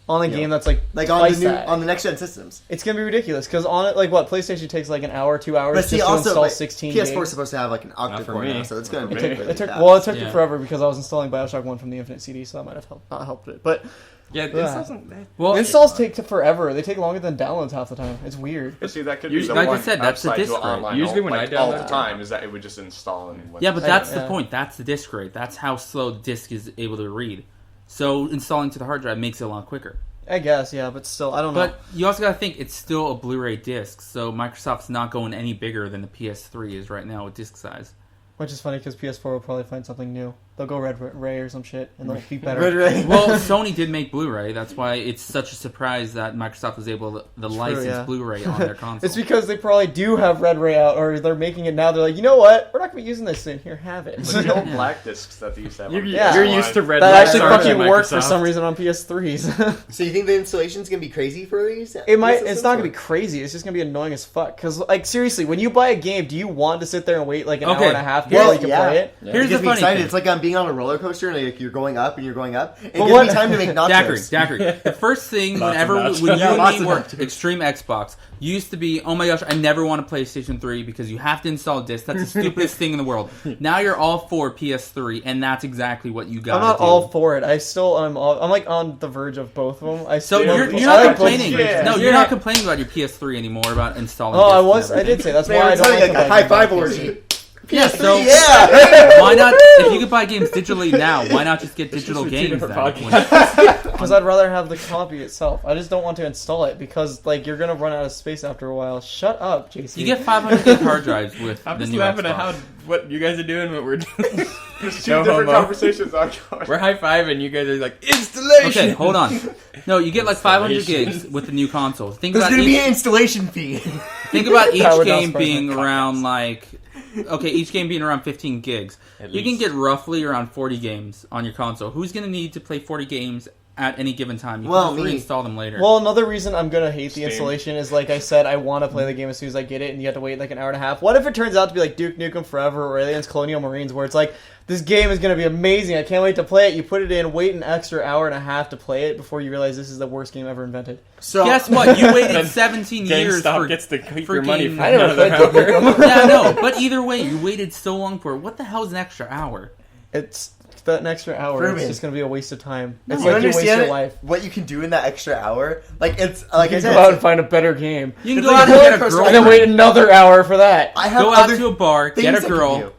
on a Yeah. game that's like on twice the new that. on the next gen systems? It's gonna be ridiculous because on it, like what PlayStation takes like an hour, 2 hours But just see, to also install like, 16 PS4 is games. supposed to have like an octa for core me. now, so it's going to For be me. really It took fast. Yeah. forever because I was installing Bioshock 1 from the Infinite CD, so that might have not helped it. But Yeah, Yeah. this doesn't. well, installs take forever. They take longer than downloads half the time. It's weird. But see, that could Usually- be the like I one said, that's the upside to disc rate. online Usually when like, I all download the it- time is that it would just install and yeah, but that's Yeah. the point. That's the disk rate. That's how slow the disk is able to read. So installing to the hard drive makes it a lot quicker. I guess, yeah, but still, I don't know. But you also got to think it's still a Blu-ray disc, so Microsoft's not going any bigger than the PS3 is right now with disc size. Which is funny because PS4 will probably find something new. They'll go Red Ray or some shit, and they'll be better. Red Ray. Well, Sony did make Blu-ray. That's why it's such a surprise that Microsoft was able to license yeah. Blu-ray on their console. It's because they probably do have Red Ray out, or they're making it now. They're like, you know what? We're not going to be using this in here. Have it. the old black discs that they used to have. You're, on Yeah. you're PS1. used to red. That light actually sorry, fucking worked for Microsoft. some reason on PS3s. So you think the installation's going to be crazy for these? It might. systems, It's not or- gonna be crazy. It's just gonna be annoying as fuck. Cause like seriously, when you buy a game, do you want to sit there and wait like an hour Okay, and a half have to wait to play it. Here's it the gets me funny excited. thing. It's like I'm being on a roller coaster and like, you're going up and you're going up. It But gives me time to make nachos. Daiquiri. The first thing, Lots of when nachos. you Yeah, and lots me of were nachos. Extreme Xbox, used to be, oh my gosh, I never want a PlayStation 3 because you have to install a disc. That's the stupidest thing in the world. Now you're all for PS3, and that's exactly what you got. I'm not all for it. I'm like on the verge of both of them. So you're I not like complaining. Yeah. No, you're not complaining about your PS3 anymore about installing. Oh, discs and I did say that's Man, why I we're don't telling like like a to high buy five games. orgy. Yeah, so Yeah. why not? If you could buy games digitally now, why not just get digital Two games different then? podcasts. Because I'd rather have the copy itself. I just don't want to install it because like you're gonna run out of space after a while. Shut up, JC. You get 500 gig hard drives with I'm the just new laughing Xbox. at what you guys are doing, what we're doing. There's two No different homo. conversations ongoing. We're high-fiving, you guys are like, installation! Okay, hold on. No, you get like 500 Installation. gigs with the new console. Think There's about gonna be an each, installation fee. think about each That would not game surprise being me. around like, okay, each game being around 15 gigs. At You can least. get roughly around 40 games on your console. Who's going to need to play 40 games at any given time? You Well, can just me. reinstall them later. Well, another reason I'm gonna hate the Steam. installation is like I said, I want to play the game as soon as I get it, and you have to wait like an hour and a half. What if it turns out to be like Duke Nukem Forever or Aliens Colonial Marines, where it's like this game is gonna be amazing, I can't wait to play it. You put it in, wait an extra hour and a half to play it before you realize this is the worst game ever invented. So Guess what? You waited Then 17 years GameStop for... gets to keep freaking- your money for I never another played Duke hour. Nukem. Yeah, I know. But either way, you waited so long for it. What the hell is an extra hour? It's that extra hour. Ruben. It's just gonna be a waste of time. No. It's you like you waste understand your life. what you can do in that extra hour? Like it's like You I can said, go out and find a better game, You can It's go like out a and get a roller coaster. girl. and then wait another hour for that. I have Go out other to a bar, things get a I can girl, do.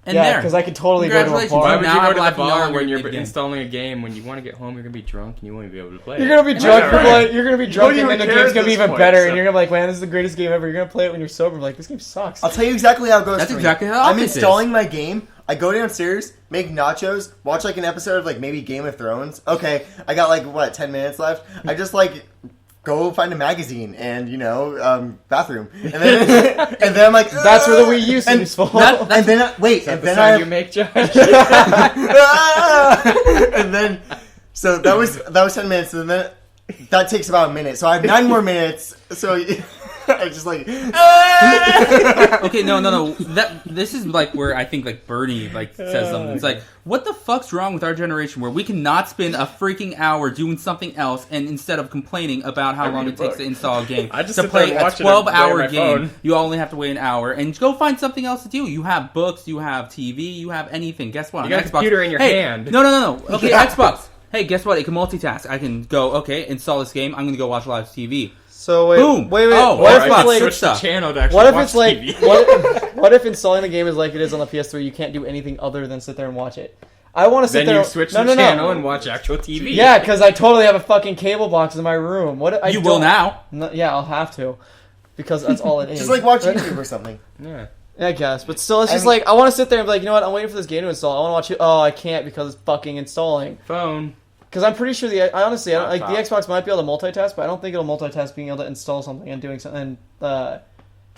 and yeah, there. because I could totally go to a Congratulations. bar. Why would Now you I'm go to the laughing bar all when over you're again. installing a game? When you want to get home, you're gonna be drunk and you won't be able to play. You're it. gonna be drunk. know, right? You're gonna be drunk, Who and then the even cares game's gonna be at this even point, better. so- And you're gonna be like, "Man, this is the greatest game ever." You're gonna play it when you're sober. Like, this game sucks. I'll tell you exactly how it goes. That's for me. exactly how I'm Office is. installing my game. I go downstairs, make nachos, watch like an episode of like maybe Game of Thrones. Okay, I got like what 10 minutes left. I just like go find a magazine and bathroom, and then and then I'm like That's where the Wii U seems useful. and then wait, Is that and the then sound I you make, Josh? and then so that was 10 minutes, and then that takes about a minute. So I have 9 more minutes. So I just like Okay, no. This is like where I think like Bernie like says something. It's like, what the fuck's wrong with our generation where we cannot spend a freaking hour doing something else, and instead of complaining about how long it takes to install a game, I just to sit there play and a watch it on 12-hour my game, phone. you only have to wait an hour, and go find something else to do. You have books, you have TV, you have anything. Guess what? You On got a Xbox, computer in your hey, hand. No. Okay, Yeah. Xbox. Hey, guess what? It can multitask. I can go, okay, install this game. I'm going to go watch live TV. So wait, Boom. wait. Oh, what if Xbox it's like? switch Switch the stuff. channel to actually What if watch it's like? TV. What if installing the game is like it is on the PS3? You can't do anything other than sit there and watch it. I want to sit Then there. you switch no, the no, channel no. and watch actual TV. Yeah, because I totally have a fucking cable box in my room. What? You will now. No, yeah, I'll have to, because that's all it is. just like watch YouTube or something. Yeah. I guess, but still, it's I just mean- like I want to sit there and be like, you know what? I'm waiting for this game to install. I want to watch it. Oh, I can't because it's fucking installing. Phone. Because I'm pretty sure I honestly, I don't, like the Laptop. Xbox might be able to multitask, but I don't think it'll multitask being able to install something and doing something and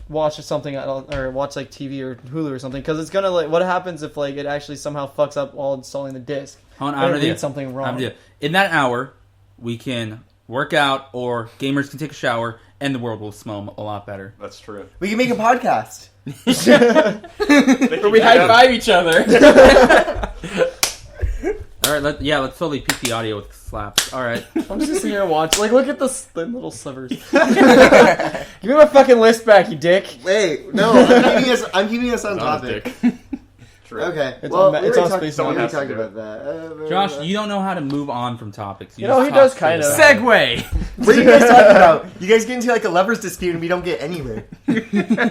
watch something or watch like TV or Hulu or something. Because it's gonna like, what happens if like it actually somehow fucks up while installing the disc? Hold on, Or I'm read gonna do something wrong. In that hour, we can work out, or gamers can take a shower, and the world will smell a lot better. That's true. We can make a podcast. Where we high five each other. All right, let's totally peak the audio with slaps. All right, I'm just sitting here and watch. Like, look at the little slivers. Give me my fucking list back, you dick. Wait, no, I'm keeping us on topic. True. Okay, It's well, on- it's on Space someone Mountain. talked about that. Josh, you don't know how to move on from topics. You know, just he does talk kind shit of. about it. Segway. What are you guys talking about? You guys get into like a lovers dispute and we don't get anywhere.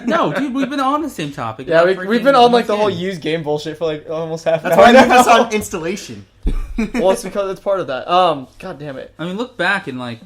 No, dude, we've been on the same topic. Yeah, about we've freaking been on like the whole games. used game bullshit for like almost half an That's hour why I moved now. us on installation. Well, it's because it's part of that. God damn it. I mean, look back and like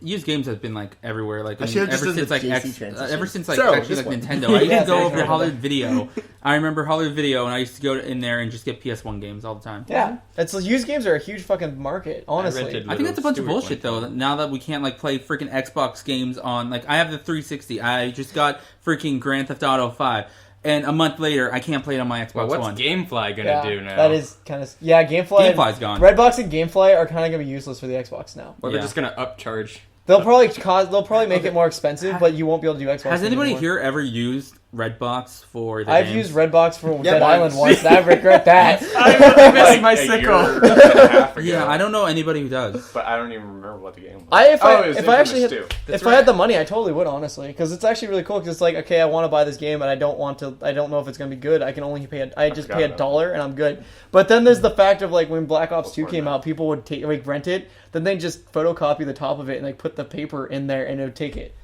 used games have been like everywhere. Like I should've just ever done since the like JC transition. ever since like So, actually this like one. Nintendo. I used Yeah, to go same over to thing. Hollywood Video. I remember Hollywood Video, and I used to go in there and just get PS1 games all the time. Yeah, it's used games are a huge fucking market. Honestly, rented- I think that's a bunch of Stewart bullshit one though. time. Now that we can't like play freaking Xbox games on like I have the 360. I just got freaking Grand Theft Auto 5, and a month later I can't play it on my Xbox Well, what's One. GameFly gonna yeah, do now? that is kind of Gamefly. GameFly's gone. Redbox and Gamefly are kind of gonna be useless for the Xbox now. Or Yeah. they're just gonna upcharge. They'll probably make it more expensive, but you won't be able to do Xbox. Has anybody anymore. here ever used Redbox for the I've games. used Redbox for Dead once. Island once, and I regret that. I really miss Like my a sickle. year and a half ago. Yeah, I don't know anybody who does. But I don't even remember what the game was. If I it was actually had, Infamous 2. if I had the money, I totally would, honestly, because it's actually really cool. Because it's like, okay, I want to buy this game, and I don't know if it's gonna be good. I can only pay. I just pay $1, and I'm good. But then there's the fact of like when Black Ops 2 came out, people would rent it, then they just photocopy the top of it and like put the paper in there, and it would take it.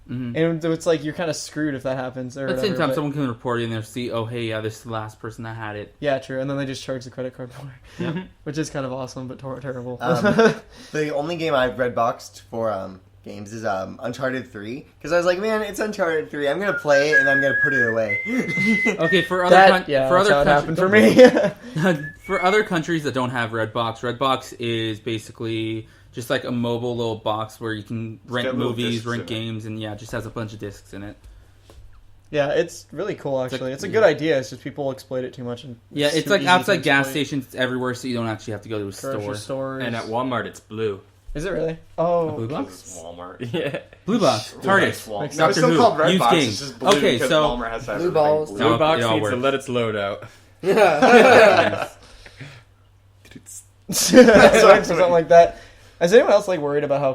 Mm-hmm. And it's like you're kind of screwed if that happens. Or At the same whatever, time, someone can report it and they'll see, oh, hey, yeah, this is the last person that had it. Yeah, true. And then they just charge the credit card for it, Yeah. which is kind of awesome, but terrible. The only game I've Redboxed for games is Uncharted 3 because I was like, man, it's Uncharted 3. I'm gonna play it and I'm gonna put it away. Okay, for other that's how it happened for me. For other countries that don't have Redbox is basically just like a mobile little box where you can rent movies, rent games, and yeah, it just has a bunch of discs in it. Yeah, it's really cool, actually. It's a good idea. It's just people exploit it too much. And yeah, it's like outside gas stations. It's everywhere, so you don't actually have to go to a store. Stores. And at Walmart, it's blue. Is it really? Oh. A blue Because box? it's Walmart. Yeah. Blue box. Target. No, it's Doctor still Who. called Red Used Box. games. It's just blue Okay, because so- Walmart has to have Blue everything balls. blue. No, Blue box it all needs to works. let its load out. Something like that. Is anyone else like worried about how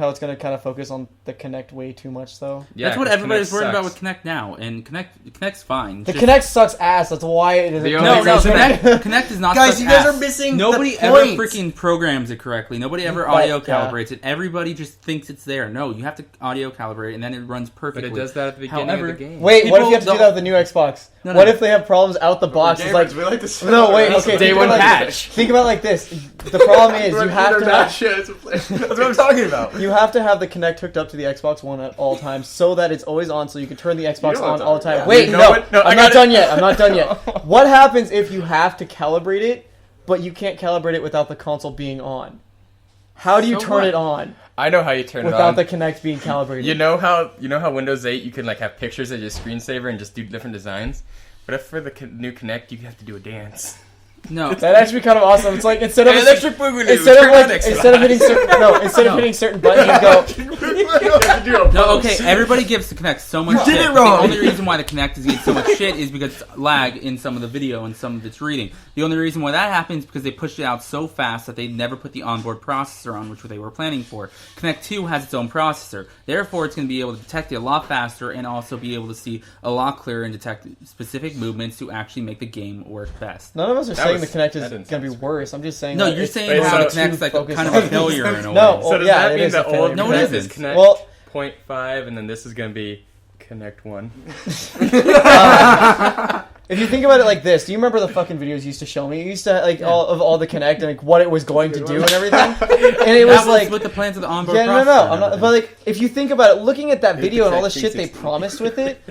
it's going to kind of focus on the Kinect way too much, though? Yeah, That's what 'cause everybody's Kinect worried about sucks. with Kinect now, and Kinect's fine. The Just- Kinect sucks ass. That's why it isn't. The No, only no, reason- Kinect is not Guys, such you guys ass. are missing Nobody the ever point. freaking programs it correctly. Nobody ever But, audio yeah. calibrates it. Everybody just thinks it's there. No, you have to audio calibrate it, and then it runs But perfectly. it does that at the beginning However- of the game. Wait, what if People you have to do don't- that with the new Xbox? No, What no. if they have problems out the box? It's like, we like to no, wait, okay. Day think one about it like this. patch. Think about it like this. The problem is you have to have, That's what I'm talking about. you have to have the Kinect hooked up to the Xbox One at all times so that it's always on, so you can turn the Xbox know on what all the time. I'm Wait, You know no, what? No, I I'm got not it. done yet. I'm not done yet. What happens if you have to calibrate it, but you can't calibrate it without the console being on? How do you So turn what? it on I know how you turn it without on. the Kinect being calibrated? You know how Windows 8 you can like have pictures of your screensaver and just do different designs. But if for the new Kinect you have to do a dance. No. That'd actually be kind of awesome. It's like instead of Electric Boogaloo, instead of turn like on Xbox. instead of hitting certain buttons, you go. No, okay, everybody gives the Kinect so much did shit. it but wrong. The only reason why the Kinect is getting so much shit is because it's lag in some of the video and some of its reading. The only reason why that happens is because they pushed it out so fast that they never put the onboard processor on, which they were planning for. Kinect 2 has its own processor. Therefore, it's going to be able to detect it a lot faster and also be able to see a lot clearer and detect specific movements to actually make the game work best. None of us are saying the Kinect is that didn't going to be sound worse. I'm just saying. No, that you're it's saying way how the too Kinect's like focused kind of on- a failure in a way. No, So does yeah, that it mean is the a failure. old No, it Kinect is isn't. Kinect Well- 0.5 and then this is going to be Kinect 1? If you think about it like this, do you remember the fucking videos you used to show me? You used to like all the Kinect and like what it was going to do and everything, and it was That like. with the plans of the onboard Yeah, processor. no. and I'm not, everything. but like, if you think about it, looking at that video and all the Protect shit they 360. promised with it,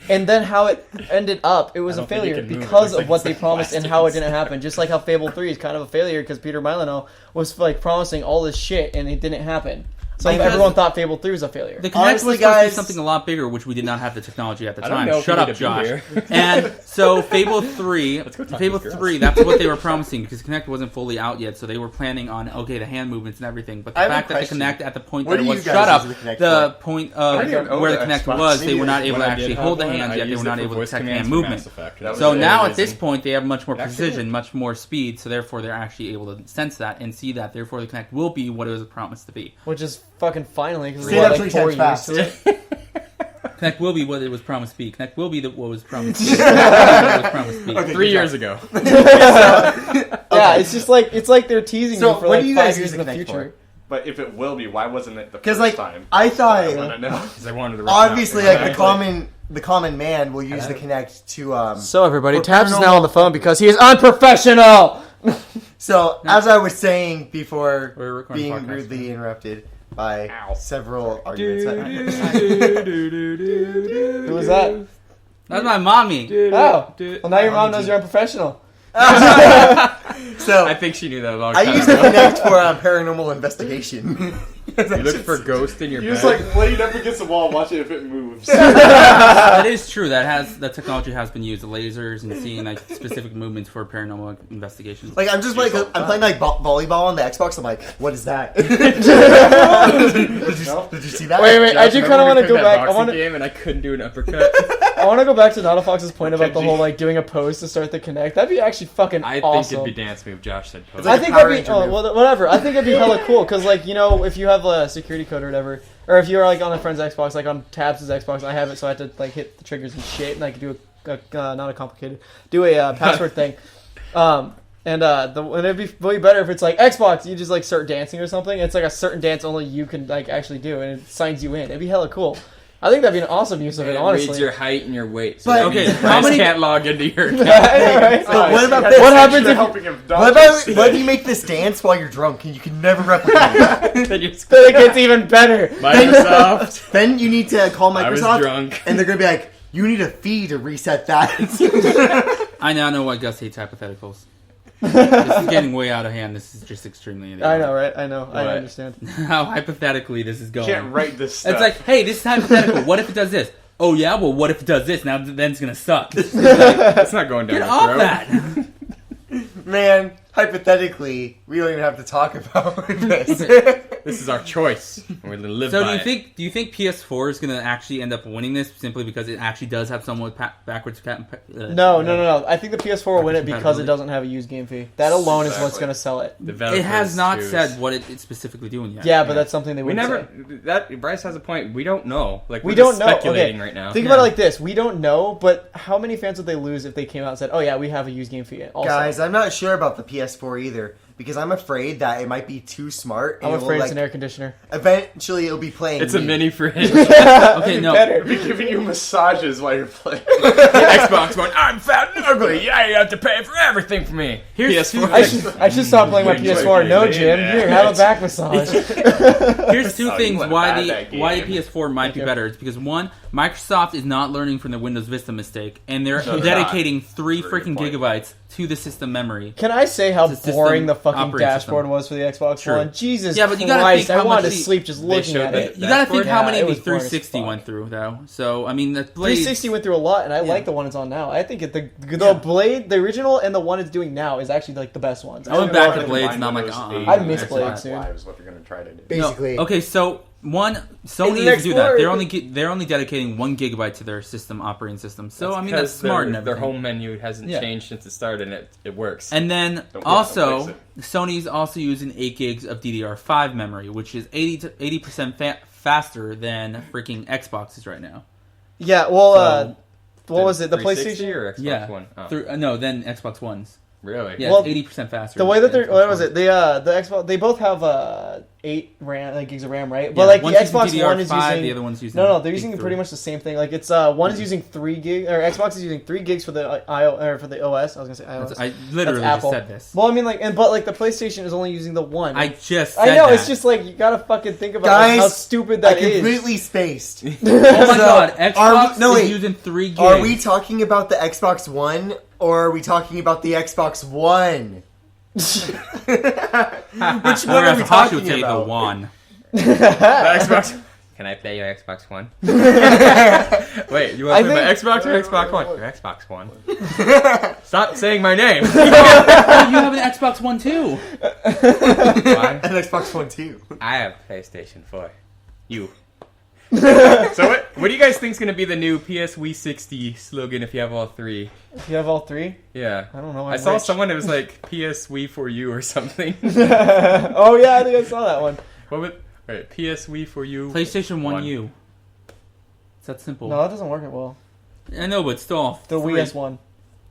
and then how it ended up, it was I a don't think it failure can move. It because looks of like what it's they like promised and how it didn't happen. Just like how Fable 3 is kind of a failure because Peter Molyneux was like promising all this shit and it didn't happen. So Because everyone thought Fable 3 was a failure. The Kinect Honestly, was supposed to be guys- something a lot bigger, which we did not have the technology at the I don't time. know if Shut we up, need to be Josh. here. And so Fable 3, Let's go talk Fable to these 3, that's what they were promising because Kinect wasn't fully out yet, so they were planning on the hand movements and everything. But the I have a fact that the question. Kinect at the point What that it do you was guys shut up, use the Kinect the for? point I of didn't own where the the Kinect Xbox. was, they were not When able to I actually did hold the have one, hands I yet. They used were it not for able to voice detect commands hand for movement. Mass Effect. That was So the now only at this reason. point they have much more Actually, precision, much more speed, so therefore they're actually able to sense that and see that. Therefore the Kinect will be what it was promised to be. Which is fucking finally because Say we that had 3 like 4 times years fast. to it. Kinect will be what it was promised to be. Kinect will be what was promised to be. What was promised to be. Okay. 3 years ago. Yeah, it's just like they're teasing So, you for what like do you 5 guys years use in the the Kinect future. But if it will be, why wasn't it the Because first like time? I I thought, want to know. Because I wanted to obviously, like the common. common man will use the Kinect to So everybody, For Tabs is paranormal- now on the phone because he is unprofessional. So, as I was saying before We're recording being a podcast. rudely interrupted by Ow. several arguments, Who was that? That's my mommy. Oh, well now your mom knows you're unprofessional. so I think she knew that a long I time use the ago. Kinect for paranormal investigation. You look for ghosts in your You bed. just like lay it up against the wall, watch it if it moves. That is true. That technology has been used. The lasers and seeing like specific movements for paranormal investigations. Like I'm just like I'm playing like volleyball on the Xbox. I'm like, what is that? did you see that? Wait, I do Josh, kind of want to remember go we played that back. I boxing want to. game and I couldn't do an uppercut. I want to go back to Fox's point about the whole like doing a pose to start the Connect. That'd be actually fucking I awesome. think it'd be dance move. Josh said pose. I think that'd be whatever. I think it'd be hella cool because like if you have a security code or whatever, or if you're like on a friend's Xbox, like on Tabs' Xbox, I have it, so I have to like hit the triggers and shit, and I can do not a complicated, password thing. And it'd be way better if it's like Xbox, you just like start dancing or something. It's like a certain dance only you can like actually do, and it signs you in. It'd be hella cool. I think that'd be an awesome use of it, honestly. It reads your height and your weight. So But how many can't log into your account? Right? But what about this? What happens if What if you make this dance while you're drunk and you can never replicate it? then it gets even better? Microsoft. Then you need to call I was Microsoft, drunk. and they're gonna be like, "You need a fee to reset that." I now know why Gus hates hypotheticals. This is getting way out of hand. This is just extremely idiotic. I know, right? I know. I understand. How hypothetically this is going. You can't write this stuff. It's like, hey, this is hypothetical. What if it does this? Oh yeah, well, what if it does this? Now then it's gonna suck. It's not going down Get your off throat. that. Man, hypothetically, we don't even have to talk about this. This is our choice. We're gonna live So by do you think PS4 is gonna actually end up winning this simply because it actually does have somewhat backwards? No. I think the PS4 will win it because it doesn't have a used game fee. That alone is what's going to sell it. It has not said what it's specifically doing yet. Yeah, but that's something they We would never. say. That Bryce has a point. We don't know. Like We we're don't just know. speculating Okay. right now. Think about it like this: we don't know, but how many fans would they lose if they came out and said, "Oh yeah, we have a used game fee"? Also. Guys, I'm not sure about the PS4 either because I'm afraid that it might be too smart. And I'm it will, afraid it's like, an air conditioner. Eventually, it'll be playing. It's a me. mini fridge. Okay, no. It'll be giving you massages while you're playing. Xbox going, I'm fat and ugly. Yeah, you have to pay for everything for me. Here's PS4. I should stop playing my PS4. No, Jim. Here, have a back massage. Here's two Oh, things you why wanna the buy that why the game. PS4 might be you. better. It's because one, Microsoft is not learning from the Windows Vista mistake, and they're No, they're dedicating 3 Very freaking good point. gigabytes to the system memory. Can I say how It's a boring system the fucking operating dashboard system. was for the Xbox Sure. One? Jesus Yeah, but you gotta Christ, think I how wanted to much sleep just looking showed at that- it. You gotta think how Yeah, many it of the was boring as 360 fuck. went through though. So I mean, the Blade 360 went through a lot, and I like the one it's on now. I think the Blade, the original, and the one it's doing now is actually like the best ones. I went don't back know to if Blades, it- and I'm like, I miss that's Blade not- soon. Live is what they're going to try to do. Basically. No. Okay, so one, Sony next is do that. word. They're only dedicating 1 gigabyte to their system operating system. So I mean, that's because smart and their everything. home menu hasn't Yeah. changed since it started, and it works. And then Don't also, fix Sony's also using 8 gigs of DDR5 memory, which is 80% faster than freaking Xbox is right now. Yeah, well, So- what was it? The 360 PlayStation. or Xbox Yeah, One? Oh, no, then Xbox Ones. really? Yeah, Well, it's 80% faster. The way that than they're, what Xbox was One. it? The Xbox, they both have 8 gigs of RAM, right? But Yeah, like the one's using Xbox One is DDR5, using the other one's using no, they're using Big pretty 3. much the same thing. Like it's one is using 3 gig, or Xbox is using 3 gigs for the for the OS. I was gonna say iOS. I literally That's just Apple. said this. Well, I mean, like, but like the PlayStation is only using the 1. I just said I know that. it's just like you gotta fucking think about Guys, how stupid I that is. completely spaced. Oh my So, god, Xbox no, is wait. using 3 gigs. Are we talking about the Xbox One or are we talking about the Xbox One? Which We're one gonna are have we to Hashi talking take the about? one. The Xbox. Can I play your Xbox One? Wait, you I want to play my think- Xbox or Xbox One? Your Xbox One. Stop saying my name. Oh, you have an Xbox One too. Why? An Xbox One too. I have PlayStation 4. You. So what do you guys think is going to be the new PS Wii 60 slogan if you have all 3? If you have all 3, Yeah. I don't know. I saw someone that was like PS Wii for you or something. Oh yeah, I think I saw that one. What would right, PS Wii for you? PlayStation 1 U. It's that simple. No, that doesn't work well. I know, but still. The 3. Wii S1.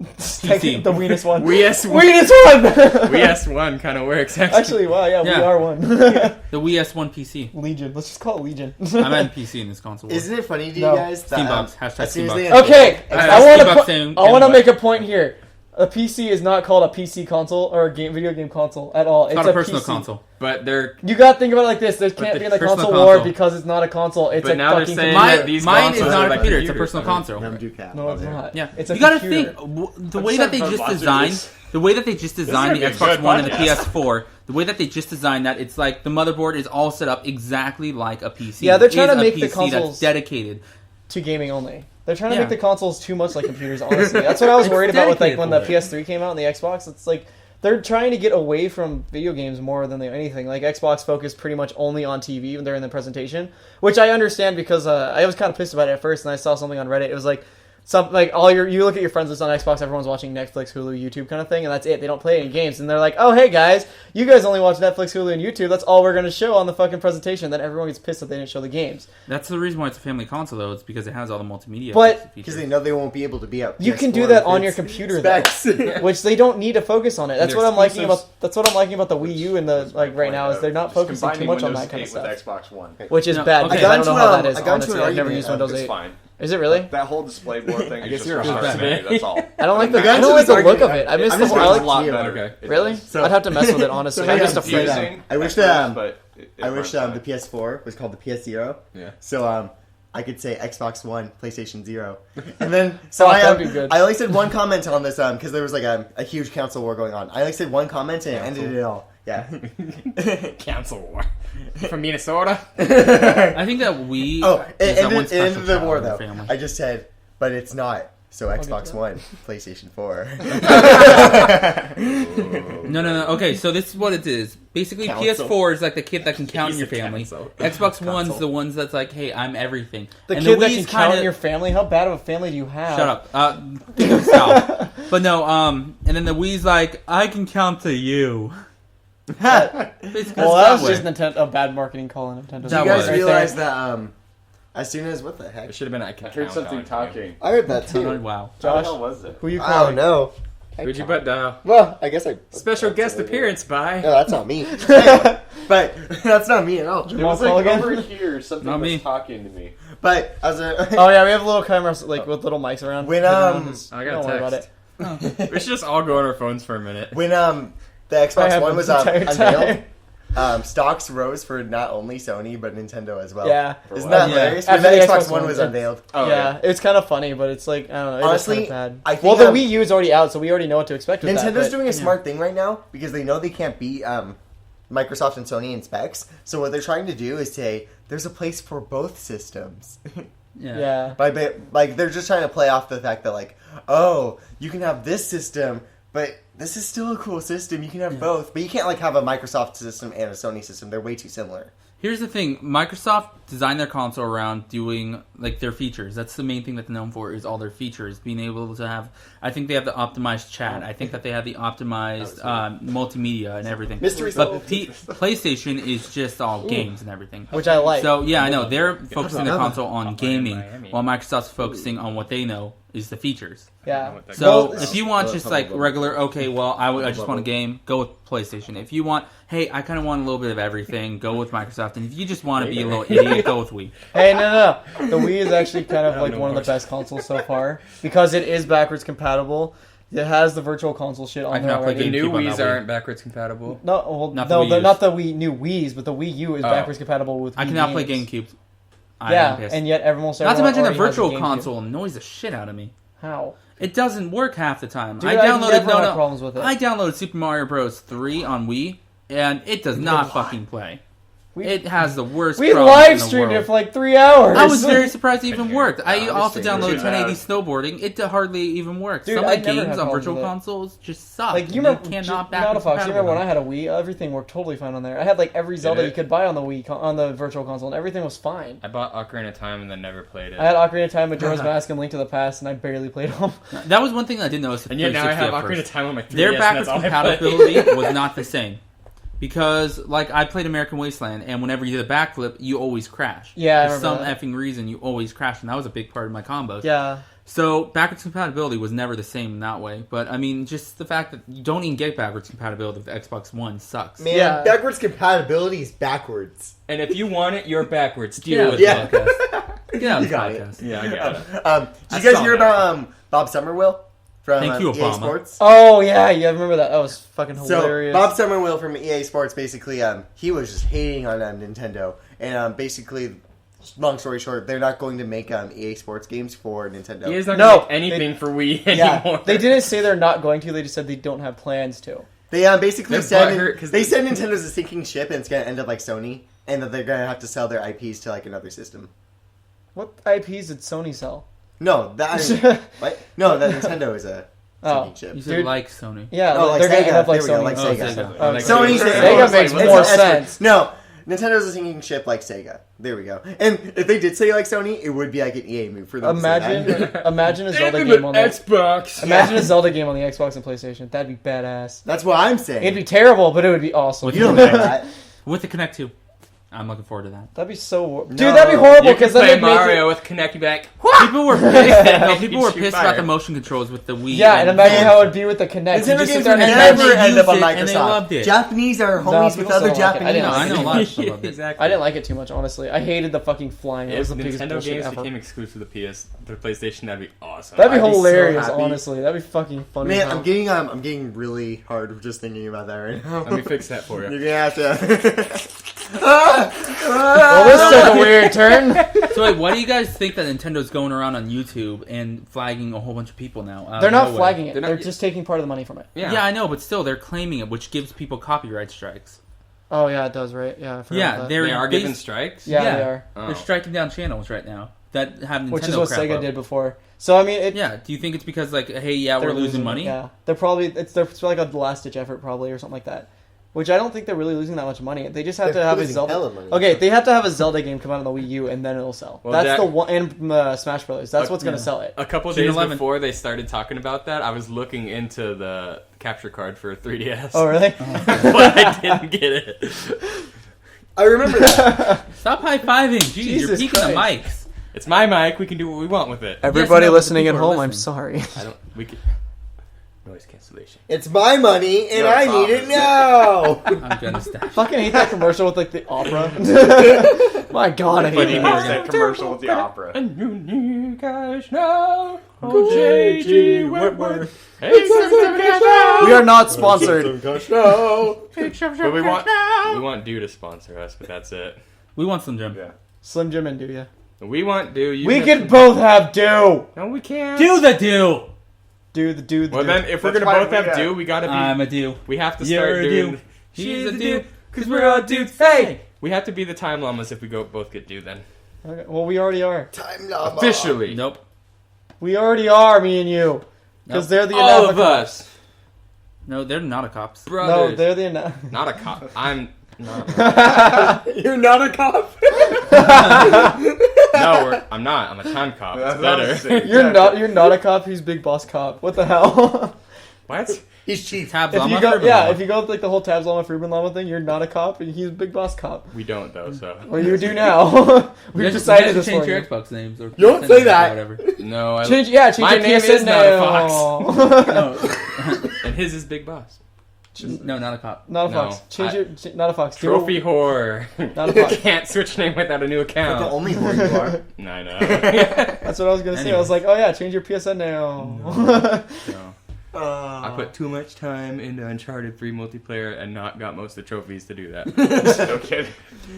PC. The Weenus one. Wii S1. Weenus one. Wii S1 kind of works actually. Actually, wow, yeah, Yeah. we are one. The Wii S1 PC. Legion. Let's just call it Legion. I meant PC in this console. war. Isn't it funny to you No. guys that Steambox. Hashtag as soon as they Steambox. Okay, Xbox I want Steambox to. saying- I want to Steambox. make a point here. A PC is not called a PC console or a video game console at all. It's It's not a personal PC. console. But they're You gotta think about it like this. There can't the be in the personal console war console. because it's not a console. It's But a now they're fucking saying computer. that these Mine is consoles not are a like computer. It's a computers. personal console. Them do cap. No, it's not. Yeah, It's a you gotta computer. think the way that they just designed the gonna be a Xbox good One and the podcast. PS4, the way that they just designed that, it's like the motherboard is all set up exactly like a PC. Yeah, they're It trying is to a make the PC consoles- that's dedicated. To gaming only. They're trying to Yeah. make the consoles too much like computers, honestly. That's what I was It's worried about with like dedicated when the for it. PS3 came out and the Xbox. It's like they're trying to get away from video games more than anything. Like Xbox focused pretty much only on TV during the presentation, which I understand because I was kind of pissed about it at first, and I saw something on Reddit. It was like you look at your friends list on Xbox, everyone's watching Netflix, Hulu, YouTube kind of thing, and that's it. They don't play any games, and they're like, oh, hey guys, you guys only watch Netflix, Hulu, and YouTube. That's all we're going to show on the fucking presentation. Then everyone gets pissed that they didn't show the games. That's the reason why it's a family console, though. It's because it has all the multimedia But because they know they won't be able to be up. you can do that on your computer, though, which they don't need to focus on it. That's what I'm liking about. That's what I'm liking about the Wii U and the right now is they're not focusing too much on that kind of stuff. With Xbox One, which is bad. Okay. Because I don't know how that is. I got into Honestly, an I've never argument. used Windows 8. It's fine. Is it really? That whole display board thing. I guess is you're just a frustrating bad me, That's all. I don't like the got into look this of argument. it. I miss I'm the just whole. gonna a lot you. better. It Really? does. I'd have to mess with it honestly. I'm just afraid. I wish but I wish the PS4 was called the PS0. Yeah. So I could say Xbox One, PlayStation 0, and then so that'd be good. I only said one comment on this because there was like a huge council war going on. I only said one comment and it ended it all. Yeah. Council war from Minnesota. I think that Wii. It is that one ended special the child war in the though. family. I just said, but it's not. So Xbox One, PlayStation 4. No. Okay, so this is what it is. Basically, Council. PS4 is like the kid that can count in your He's a family. council. Xbox One's the ones that's like, hey, I'm everything. The And kid that Wii's can count kinda- your family. How bad of a family do you have? Shut up. Stop. But no, and then the Wii's like, I can count to you. Basically, Well, that it's was way. just a bad marketing call on Nintendo. That You guys was. realize that as soon as what the heck? It should have been I can I heard count something on talking. I heard that Oh, wow. What Josh, the hell was it? who you I calling? don't know. you. Would you but Well, I guess I. special guest appearance by No, that's not me. But that's not me at all. It was call like again? over here. Something Not was me. talking to me. But as a Oh yeah, we have little cameras like with little mics around. When, Just I got don't a worry about text. it. We should just all go on our phones for a minute. when the Xbox I One was haven't the entire unveiled, stocks rose for not only Sony but Nintendo as well. Yeah. Isn't what? that Yeah. hilarious? After When the the Xbox Xbox One One, was it's- unveiled. Oh yeah, it's kind of funny, but it's like I don't know. Honestly, it's kind of I bad. think Well, the Wii U is already out, so we already know what to expect with that. Nintendo's but- doing a smart thing right now because they know they can't beat Microsoft and Sony in specs. So what they're trying to do is say there's a place for both systems. Yeah. Like they're just trying to play off the fact that like, oh, you can have this system, but this is still a cool system. You can have both, but you can't like have a Microsoft system and a Sony system. They're way too similar. Here's the thing: Microsoft designed their console around doing like their features. That's the main thing that they're known for is all their features. Being able to have, I think they have the optimized chat. I think that they have the optimized multimedia and everything. Mystery but solved. PlayStation is just all games and everything. Which I like. So yeah, I know they're focusing their Another. console on in gaming, Miami. while Microsoft's focusing on what they know is the features. Yeah. So Well, if you want just like regular, okay, well, I just want a game, go with PlayStation. If you want, hey, I kind of want a little bit of everything, go with Microsoft. And if you just want to be a little idiot, go with Wii. Hey, no. The Wii is actually kind of like one of the best consoles so far because it is backwards compatible. It has the virtual console shit I on there cannot play The already. games. new Keep on Wii's that Wii. aren't backwards compatible. No, well, Not the no, Wii they're U's. not the Wii new Wii's, but the Wii U is backwards compatible with. I Wii cannot play games. GameCube. Yeah, and yet almost not to everyone mention the already has a virtual GameCube. console annoys the shit out of me. How? It doesn't work half the time. Dude, I I downloaded never had problems with it. I downloaded Super Mario Bros. 3 on Wii, and it does not fucking play. It has the worst. We problems live in the streamed world. it for like 3 hours. I was very surprised it even worked. I I also understand. downloaded Dude, 1080 snowboarding. It hardly even works. Dude, Some of I the never games had on problems virtual with it. consoles just suck. Like you remember, cannot not backwards a Fox. You compatible remember when them. I had a Wii? Everything worked totally fine on there. I had like every Zelda it? you could buy on the Wii on the virtual console, and everything was fine. I bought Ocarina of Time and then never played it. I had Ocarina of Time, Majora's Mask, and Link to the Past, and I barely played them. That was one thing I didn't notice. and yet now I 360 have at Ocarina first. of Time on my 3DS. Their and backwards that's all I play. compatibility was not the same. Because, like, I played American Wasteland, and whenever you did a backflip, you always crash. Yeah, I For some remember that. effing reason, you always crash, and that was a big part of my combos. Yeah. So, backwards compatibility was never the same in that way. But, I mean, just the fact that you don't even get backwards compatibility with the Xbox One sucks. Man, Yeah. backwards compatibility is backwards. And if you want it, you're backwards. Get Deal out of with the Yeah. podcast. Get out of You the got it. podcast. it. Yeah, I got it. Did I you guys saw hear that. about Bob Summerwill from Thank you, EA Obama. Sports? Oh yeah, I remember that. That was fucking So hilarious. Bob Summerwill from EA Sports basically, he was just hating on Nintendo, and basically, long story short, they're not going to make EA Sports games for Nintendo. He is not No, going to make anything for Wii yeah, anymore. they didn't say they're not going to. They just said they don't have plans to. They basically They're said butthurt 'cause they said Nintendo's a sinking ship and it's going to end up like Sony, and that they're going to have to sell their IPs to like another system. What IPs did Sony sell? No, that what? No, that Nintendo is a Oh. sinking ship. You said Dude. like Sony. Yeah, Oh, like they're gonna Sega. end up like There we go, Sony. like Oh, Sega. Sega. Oh, Like Sony's Sega. Sega makes It's more an S word. sense. No, Nintendo's a sinking ship like Sega. There we go. And if they did say like Sony, it would be like an EA move for them. Imagine a Zelda game on the Xbox. Imagine a Zelda game on the Xbox and PlayStation. That'd be badass. That's what I'm saying. It'd be terrible, but it would be awesome. You don't know that. With the Kinect 2. I'm looking forward to that. That'd be so... Dude, No. that'd be horrible, You can because then play they'd make Mario it... with Kinect. You be like, People were pissed. No, people were Shoot pissed fire. about the motion controls with the Wii. Yeah, and imagine how it'd be with the Kinect. You Nintendo just sit games there would and never they end up on used it, Microsoft. and they loved it. Japanese are homies with people other still like it. I Japanese. didn't I know a lot of people loved it. exactly. I didn't like it too much, honestly. I hated the fucking flying. It If was the biggest Nintendo bullshit games ever. became exclusive to the PlayStation, that'd be awesome. That'd be I'd be so hilarious, happy. honestly. That'd be fucking funny. Man, as hell. I'm getting really hard just thinking about that right now. Let me fix that for you. You're gonna have to. Well, this took a weird turn. So wait, why do you guys think that Nintendo's going around on YouTube and flagging a whole bunch of people now? out They're of not nowhere? flagging it. They're not- They're just taking part of the money from it. Yeah, I know, but still, they're claiming it, which gives people copyright strikes. Oh, yeah, it does, right? Yeah, I forgot Yeah, about that. they're They are bas- giving strikes? Yeah, yeah. they are. Oh. They're striking down channels right now that have Nintendo Which is what crap Sega up. did before. So, I mean, it, Yeah, do you think it's because, like, hey, yeah, they're we're losing money? Yeah, they're probably... It's like a last-ditch effort, probably, or something like that. Which I don't think they're really losing that much money. They just have They're to have a losing Zelda... hella money. Okay, they have to have a Zelda game come out on the Wii U, and then it'll sell. Well, That's that- the one... And Smash Brothers. That's what's going to sell it. A couple June days 11th. before they started talking about that, I was looking into the capture card for 3DS. Oh, really? But I didn't get it. I remember that. Stop high-fiving. Jeez, you're Jesus peeking the Christ. mics. It's my mic. We can do what we want with it. Everybody Yes, no, listening at people are home, I'm listening. sorry. I don't. We can. Noise cancellation. It's my money, and No, I it's need it opposite. now. I'm gonna stop. Fucking hate that commercial with, like, the opera. My god, I But he hate makes that. that commercial with the opera. And you need cash now. Oh, J.G. Whitworth. Hey, We are not sponsored. But we want Dew to sponsor us, but that's it. We want some Jim. Yeah. Slim Jim and do ya? We want Dew. You We have can to- both have do. No, we can't. Do the do. Do the do the Well, do. then, if we're That's gonna why both we have got- Dew, we gotta be. I'm a do. We have to You're start a doing. Dew. She's a He's a Dew, Dew, cause we're all dudes. Hey, we have to be the time llamas if we both get Dew. Then Okay, well, we already are. Time llama. officially, Nope. We already are, me and you. Because Nope. they're the all of Anapa us, No, they're not a cops. No, brothers. they're the Anapa. Not a cop. I'm not. You're not a cop. No, I'm not. I'm a time cop. It's That's what I was better. saying. You're not a cop, he's Big Boss Cop. What the hell? What? He's chief. Tab If llama. you go, Urban yeah, llama. if you go with like the whole Tabs Llama Fruben Llama thing, you're not a cop, and he's Big Boss Cop. We don't though. So Well, you do now. You We've guys- decided you guys this change for your you. Xbox names or Don't PSN say names or that. Whatever. no, I, Change My your name PSN is not a now. No, and his is Big Boss. no, not a cop. Not a No, fox. Not a fox. Do Trophy whore. Not a fox. Can't switch name without a new That's the account. only whore you are. No, I know. That's what I was gonna say. I was like, oh yeah, change your PSN now. No. I put too much time into Uncharted 3 multiplayer and not got most of the trophies to do that. No kidding.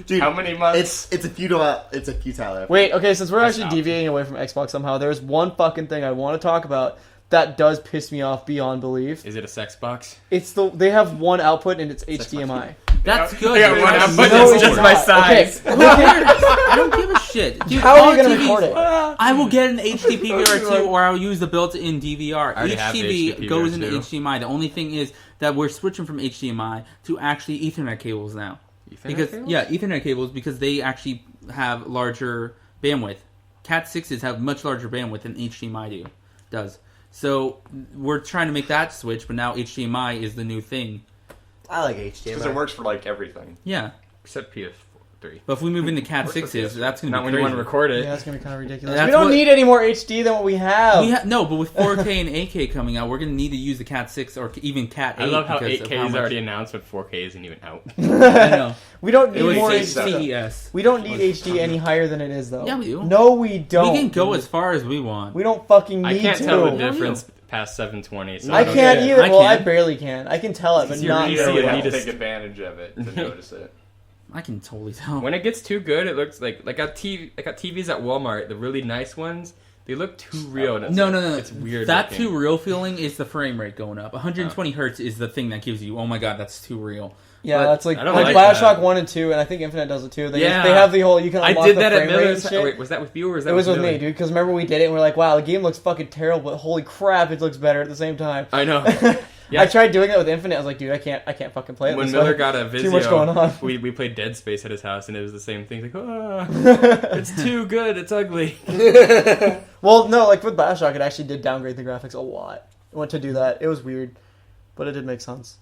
Dude, How many months? it's a futile effort. Wait, okay, since we're That's actually not- deviating away from Xbox somehow, there's one fucking thing I want to talk about that does piss me off beyond belief. Is it a sex box? It's they have one output and it's HDMI. That's Yeah. good. They got but one that's- output No, that's it's just not. my size. Okay, who cares? I don't give a shit. Dude, How are all you gonna TVs record it? I will get an HD PVR2 or I'll use the built-in DVR. I already have the HDV HD goes into PVR2. HDMI. The only thing is that we're switching from HDMI to actually Ethernet cables now. Because Ethernet cables because they actually have larger bandwidth. Cat 6s have much larger bandwidth than HDMI does. So we're trying to make that switch, but now HDMI is the new thing. I like Because it HDMI. works for like everything. Yeah, Except PS3. but if we move into Cat Works with 6s, that's going to Not be when you crazy. want to record it. Yeah, that's gonna be kind of ridiculous. That's We don't what- need any more HD than what we have. No, but with 4K and 8K coming out, we're going to need to use the Cat 6 or even Cat 8. I love how because of 8K is much- already announced, but 4K isn't even out. I know. We don't It need was more CES. HD. CES. We don't need HD any higher than it is, though. Yeah, we do. No, we don't. We can go as far as we want. We don't fucking need I can't to. tell the Yeah, difference past 720. So I don't can't get it. either. I Well, I can. barely can. I can tell it, but You not. really You see very it really well. have to need take to- advantage of it to notice it. I can totally tell. When it gets too good, it looks like I got TVs at Walmart, the really nice ones. They look too real. And it's, No. It's weird. That looking. too real feeling is the frame rate going up. 120 hertz is the thing that gives you, oh my god, that's too real. Yeah, But that's like I don't Bioshock like that. 1 and 2, and I think Infinite does it too. They Yeah. they have the whole you can I unlock did the that at frame rate and Miller's. shit. Oh, wait, was that with you or was that It was with Miller? me, dude. Because remember we did it, and we're like, "Wow, the game looks fucking terrible, but holy crap, it looks better at the same time." I know. Yeah. I tried doing it with Infinite. I was like, dude, I can't fucking play it. When this Miller way. got a Vizio, Too much going on. we played Dead Space at his house, and it was the same thing. He's like, it's too good, it's ugly. Well, no, like with Bioshock, it actually did downgrade the graphics a lot. I went to do that. It was weird, but it did make sense.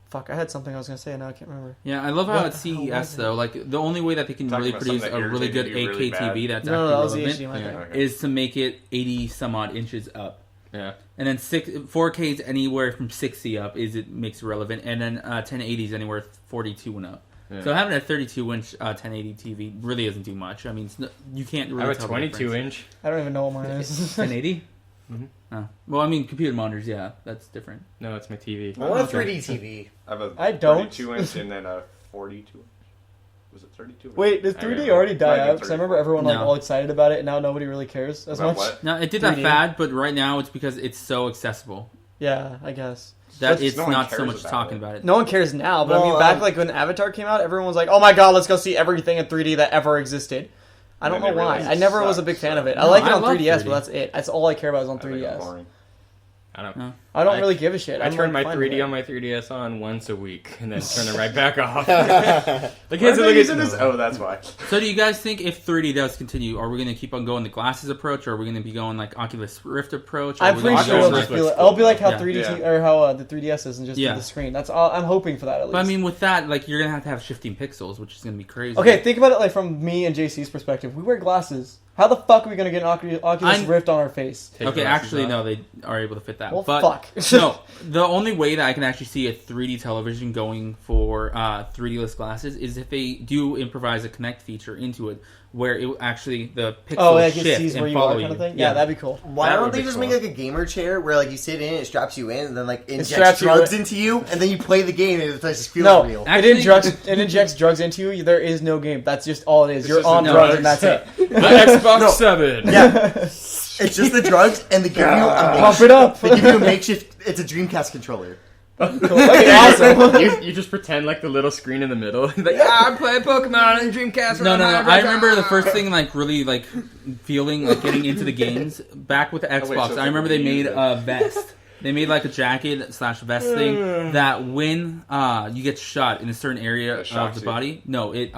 Fuck, I had something I was gonna say, and now I can't remember. Yeah, I love how at CES though, like the only way that they can really produce a really good 8K TV that's actually relevant is to make it 80 some odd inches up. Yeah, and then 4K is anywhere from 60 up it makes it relevant, and then 1080 is anywhere 42 and up. Yeah. So having a 32-inch 1080 TV really doesn't do much. I mean, you can't really. I have a 22-inch. I don't even know what mine is. 1080. Mm-hmm. Oh. Well, I mean, computer monitors, yeah, that's different. No, it's my TV. I want a 3D TV. I have a 32-inch and then a 42-inch. Was it 32? Wait, did 3D already die out? Because I remember everyone all excited about it, and now nobody really cares as much. What? No, it did that fad, but right now it's because it's so accessible. Yeah, I guess. That it's not so much talking about it. No one cares now, but I mean, back like when Avatar came out, everyone was like, "Oh my god, let's go see everything in 3D that ever existed." I don't know why. I never was a big fan of it. I like it on 3DS, but that's it. That's all I care about is on 3DS. I don't know. I don't really give a shit. I turn my 3D on my 3DS on once a week and then turn it right back off. The kids are looking at this. Oh, that's why. So do you guys think if 3D does continue, are we going to keep on going the glasses approach, or are we going to be going like Oculus Rift approach? I'm pretty sure it'll be like how 3D or how the 3DS is and just the screen. That's all. I'm hoping for that at least. But I mean, with that, like you're going to have shifting pixels, which is going to be crazy. Okay, think about it like from me and JC's perspective. We wear glasses. How the fuck are we going to get an Oculus Rift on our face? Okay, actually, no, they are able to fit that. Well, but fuck. No, the only way that I can actually see a 3D television going for 3D-less glasses is if they do improvise a Connect feature into it, where it actually, the pixels shift and follow you. Kind of thing? Yeah, that'd be cool. Why don't they just make like a gamer chair where like you sit in, it straps you in, and then like injects drugs into you, and then you play the game, and it just feels real. Actually, it injects drugs into you. There is no game. That's just all it is. You're on drugs, and that's it. The Xbox 7. Yeah. It's just the drugs, and they give you pump it up. They give you a makeshift. It's a Dreamcast controller. Awesome. You just pretend like the little screen in the middle. Like, I play Pokemon on Dreamcast. No. I remember the first thing, like really, like feeling like getting into the games back with the Xbox. I remember they made a vest. They made like a jacket / vest thing that when you get shot in a certain area of the body, it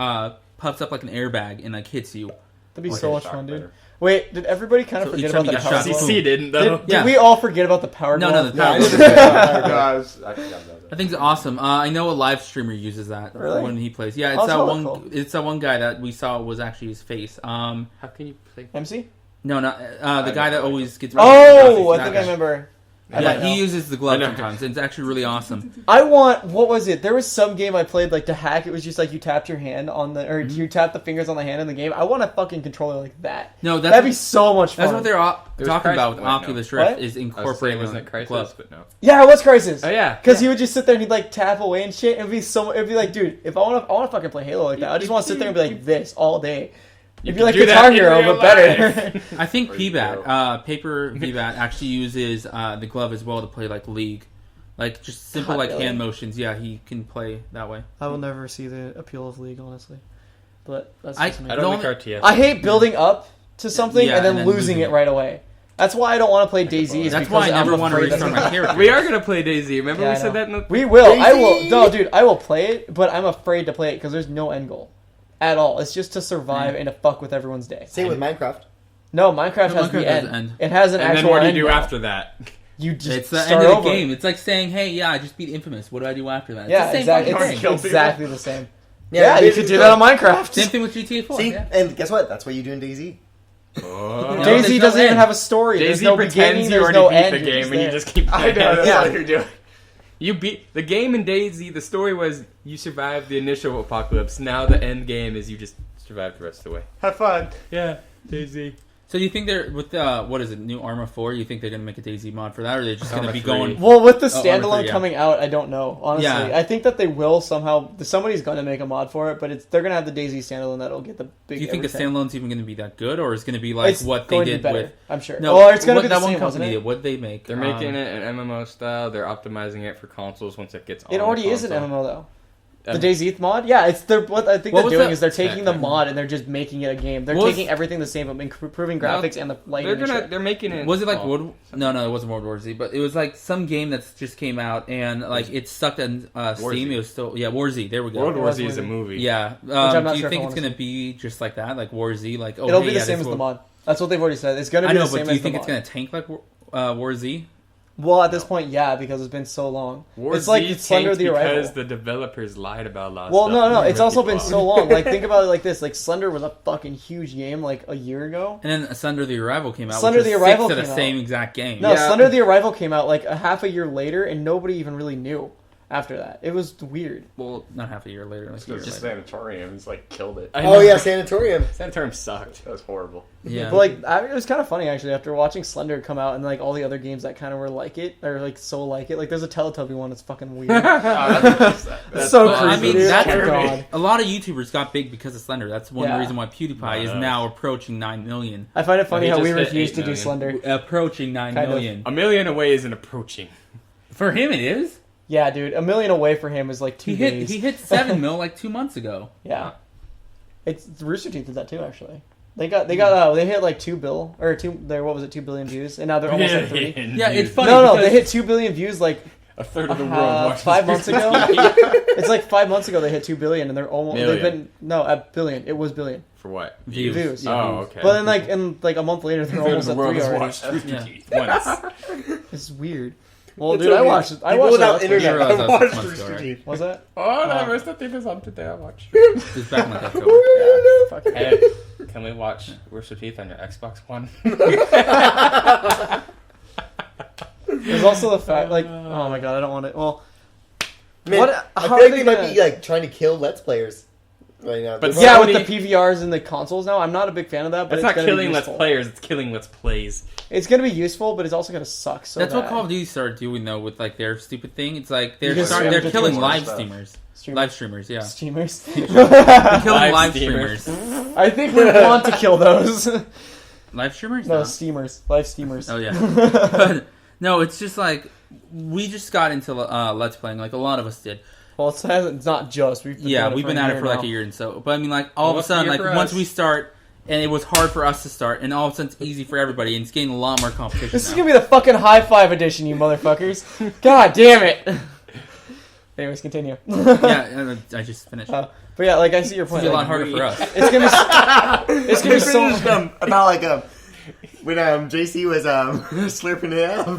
puffs up like an airbag and like hits you. That'd be so much fun, dude. Wait, did everybody kind of forget about the power glove? CC didn't, though. Did we all forget about the power glove? No, the power glove. I forgot about that. I think it's awesome. I know a live streamer uses that when he plays. Yeah, it's that one guy that we saw was actually his face. How can you play MC? No, not the guy that always gets. Oh, I think I remember. Yeah, he uses the glove sometimes. It's actually really awesome. What was it? There was some game I played like to hack. It was just like you tapped your hand on the, or you tap the fingers on the hand in the game. I want a fucking controller like that. No, that'd be so much fun. That's what they're talking about with Oculus Rift is incorporating wasn't it Crisis, glove. But no. Yeah, it was Crisis. Oh yeah, because he would just sit there and he'd like tap away and shit. It'd be like, dude, if I want to fucking play Halo like that, I just want to sit there and be like this all day. It'd be like Guitar Hero, but better. I think PBAT, Paper PBAT, actually uses the glove as well to play like League. Like just simple hand motions. Yeah, he can play that way. I will never see the appeal of League, honestly. But that's I don't like RTS. I hate building up to something and then losing it right away. That's why I don't want to play DayZ. That's why I never want to restart my character. We are going to play DayZ. Remember we said that in the... We will. I will. No, dude, I will play it, but I'm afraid to play it because there's no end goal. At all. It's just to survive and to fuck with everyone's day. Same with Minecraft. No, Minecraft has the end. It has an actual end. And then what do you do after that? You just it's the end of the game. It's like saying, hey, I just beat Infamous. What do I do after that? Yeah, exactly. It's exactly the same. Yeah, you could do that on Minecraft. Same thing with GTA 4. See, and guess what? That's what you do in DayZ. DayZ doesn't even have a story. There's no beginning, there's no end. You already beat the game and you just keep playing. I know, that's what you're doing. You beat the game in DayZ. The story was you survived the initial apocalypse. Now the end game is you just survived the rest of the way. Have fun. Yeah, DayZ. So do you think they're with what is it, new Arma 4? You think they're gonna make a DayZ mod for that, or are they just gonna be going? Well, with the standalone coming out, I don't know. Honestly, I think that they will somehow. Somebody's gonna make a mod for it, but they're gonna have the DayZ standalone that'll get the big. Do you think the standalone's even gonna be that good, or is it gonna be like what they did with? I'm sure. No, well, it's gonna be the that same, one company. What they make? They're making it an MMO style. They're optimizing it for consoles once it gets on. It already is an MMO though. The DayZ mod? Yeah, it's what I think What they're was doing that? is they're taking the mod and they're just making it a game. They're taking everything the same, but improving graphics and the lighting. They're making it. Was it like World? No, it wasn't World War Z, but it was like some game that's just came out and like it sucked on Steam. It was still War Z. There we go. World War Z is a movie. Yeah. Do you think it's gonna be just like that, like War Z? Like it'll be the same as the mod. That's what they've already said. It's gonna be the same as the mod. But do you think it's gonna tank like War Z? Well, at this point, yeah, because it's been so long. War it's like Z it's Slender the Arrival. Because the developers lied about a lot of well, stuff. no, it's also been so long. Like, think about it like this. Like, Slender was a fucking huge game, like, a year ago. And then Slender the Arrival came out, Slender which the was Arrival 6 of the came same out. exact game. No, Slender the Arrival came out, like, a half a year later, and nobody even really knew after that. It was weird. Well, not half a year later. Like It's just Sanatoriums, like, killed it. Oh, yeah, Sanatorium. Sanatorium sucked. That was horrible. Yeah. But, like, it was kind of funny, actually, after watching Slender come out and, like, all the other games that kind of were like it, or, like, so like it. Like, there's a Teletubby one that's fucking weird. That's so Well, creepy, I mean, dude. that's Oh, God. a lot of YouTubers got big because of Slender. That's one Yeah. reason why PewDiePie is now approaching 9 million. I find it funny He how just we hit refuse 8 to do million. Slender. Approaching 9 Kind of. million. A million away isn't approaching. For him, it is. Yeah, dude, 1 million away for him is like 2 days. He hit 7 mil like 2 months ago. Yeah, it's Rooster Teeth did that too. Actually, they hit like 2 billion or 2 billion views, and now they're almost at 3. Yeah, it's funny. No, because they hit 2 billion views like A third of the world watches 5 months Rooster ago. Teeth. It's like 5 months ago they hit 2 billion, and they're almost Million. a billion. It was billion For what? views. Oh, okay. But then like a month later they're almost the at world 3 has already. watched Rooster Yeah. Teeth once. It's weird. Well, It's dude, I okay. watched People that. without Let's Play. internet. realized I that was watched 6 months Rooster ago, Teeth. Was that? Oh, no, Rooster Teeth is on today. I watched. It was back in like October. Fuck it. Hey, can we watch Rooster Teeth on your Xbox One? There's also the fact, like, oh my god, I don't want to. Well, Man, What- I how feel are like they they might gonna- be like trying to kill Let's Players right now. But They're yeah, Sony- with the PVRs and the consoles now, I'm not a big fan of that. But That's it's not gonna killing be Let's useful. Players, it's killing Let's Plays. It's gonna be useful, but it's also gonna suck. So That's what bad. Call of Duty started doing though with like their stupid thing. It's like they're Because they're streamers killing do live stuff. streamers. Streamers. Live streamers, yeah. Streamers. They're killing live streamers. streamers. I think we want to kill those. Live streamers? No, No. steamers. Live steamers. Oh yeah. But, no, it's just like we just got into Let's Playing. Like a lot of us did. Well, it's not just. We've Been at it for like a year and so. But I mean, like all of a What's sudden, the year like for once us? we start, and it was hard for us to start, and all of a sudden it's easy for everybody, and it's getting a lot more competition. This is now. gonna be the fucking high five edition, you motherfuckers. God damn it. Anyways, continue. Yeah, I just finished. But yeah, like I see your It's point. gonna be a lot Like, harder for us. it's gonna be. It's gonna be so. finished about like when JC was slurping it out.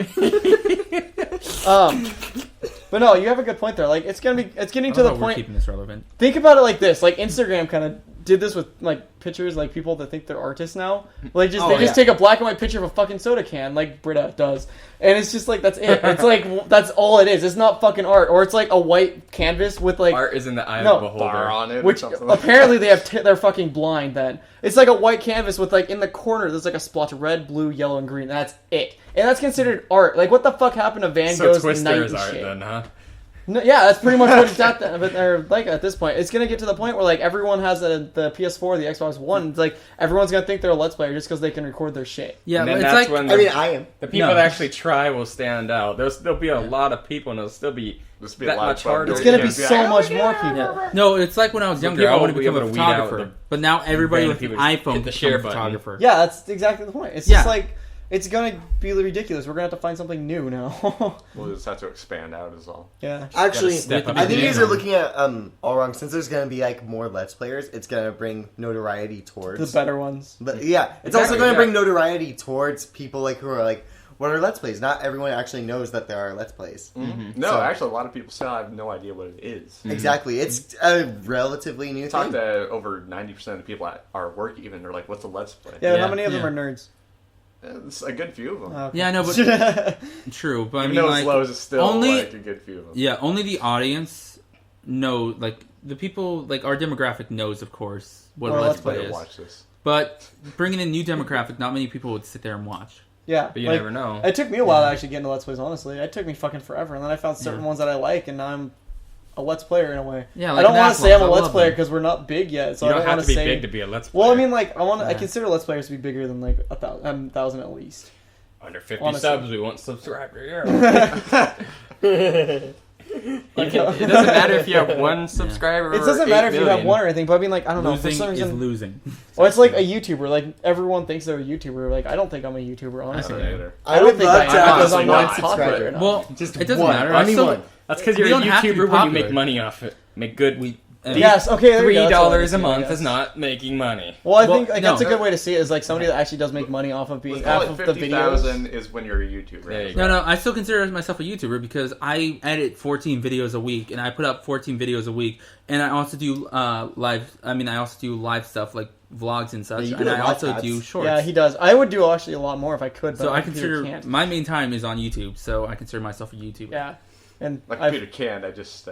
But no, you have a good point there. Like it's getting I to love the how we're point. keeping this relevant. Think about it like this: like Instagram kind of did this with like pictures, like people that think they're artists now. Like they just take a black and white picture of a fucking soda can, like Britta does, and it's just like that's it. It's like that's all it is. It's not fucking art, or it's like a white canvas with like Art is in the eye No. of the beholder. Bar on it, which or something like apparently they have they're fucking blind. Then it's like a white canvas with like in the corner there's like a splotch of red, blue, yellow, and green. That's it, and that's considered art. Like what the fuck happened to Van So Gogh's Twister Night is and art shit? then, huh? No, yeah, that's pretty much what it's at. Or like at this point, it's gonna get to the point where like everyone has the PS4, the Xbox One. It's like everyone's gonna think they're a Let's Player just because they can record their shit. Yeah, And then it's that's like when I mean, I am. the people No. that actually try will stand out. There'll be a lot of people, and it'll still be This would be that a lot much of fun. harder. It's gonna Yeah. be so much more people. yeah. No, it's like when I was The younger. I people wanted to will be become a able to weed out photographer, the but now everybody with random an people iPhone hit the can share become a button. photographer. Yeah, that's exactly the point. It's Yeah. just like it's gonna be ridiculous. We're gonna have to find something new now. We'll just have to expand out is all. Yeah. Actually, step up I think your you guys game. are looking at all wrong. Since there's going to be like more Let's Players, it's going to bring notoriety towards The better ones. But yeah, it's Exactly, also going to yeah. bring notoriety towards people like who are like, what are Let's Plays? Not everyone actually knows that there are Let's Plays. No, So- actually, a lot of people still have no idea what it is. Exactly, it's a relatively new Talk thing. to over 90% of the people at our work even. They're like, what's a Let's Play? Yeah, Yeah, how many of them yeah. are nerds? It's a good few of them. Okay. Yeah, I know, but true. But I Even mean, though like it's low, it's still only like a good few of them. yeah, only the audience know. Like the people, like our demographic knows, of course, what Or a Let's Let's Play Play is. watch this. But bringing in new demographic, not many people would sit there and watch. Yeah, But you like, never know. It took me a while to actually get into Let's Plays. Honestly, it took me fucking forever, and then I found certain ones that I like, and now I'm a Let's Player in a way. Yeah, I like don't an want to say I'm a Atlas, I Let's love Player them. because we're not big yet, so You I don't don't have want to be say. big to be a Let's Player. Well, I mean, like I Yeah. consider Let's Players to be bigger than like 1,000 at least. under 50 honestly. subs, we won't subscribe to you. Like, It doesn't matter if you have one subscriber. It doesn't or matter 8 if you have million. one or anything, but I mean, like, I don't know. For Losing some is reason, losing. well, it's like a YouTuber. Like, everyone thinks they're a YouTuber. Like, I don't think I'm a YouTuber, I honestly. don't either. I don't think I am because honestly I'm not not, popular but- enough. Well, Just it doesn't one. matter. I mean, still, one. That's because We you're a don't have to be YouTuber when you popular. make money off it. Make good. Yes, okay, there you go. That's all I $3 a see, I month guess. is not making money. Well, I Well, think like, no. that's a good way to see it. Is like somebody that actually does make money off of being Let's call off it of the 50,000 videos. is when you're a YouTuber. There you go. No, I still consider myself a YouTuber because I edit 14 videos a week, and I put up 14 videos a week, and I also do live. I mean, I also do live stuff like vlogs and such, Yeah, you and do I live also ads. do shorts. Yeah, he does. I would do actually a lot more if I could. But So my I computer consider can't. my main time is on YouTube, so I consider myself a YouTuber. Yeah, and Like I've- Peter can, I just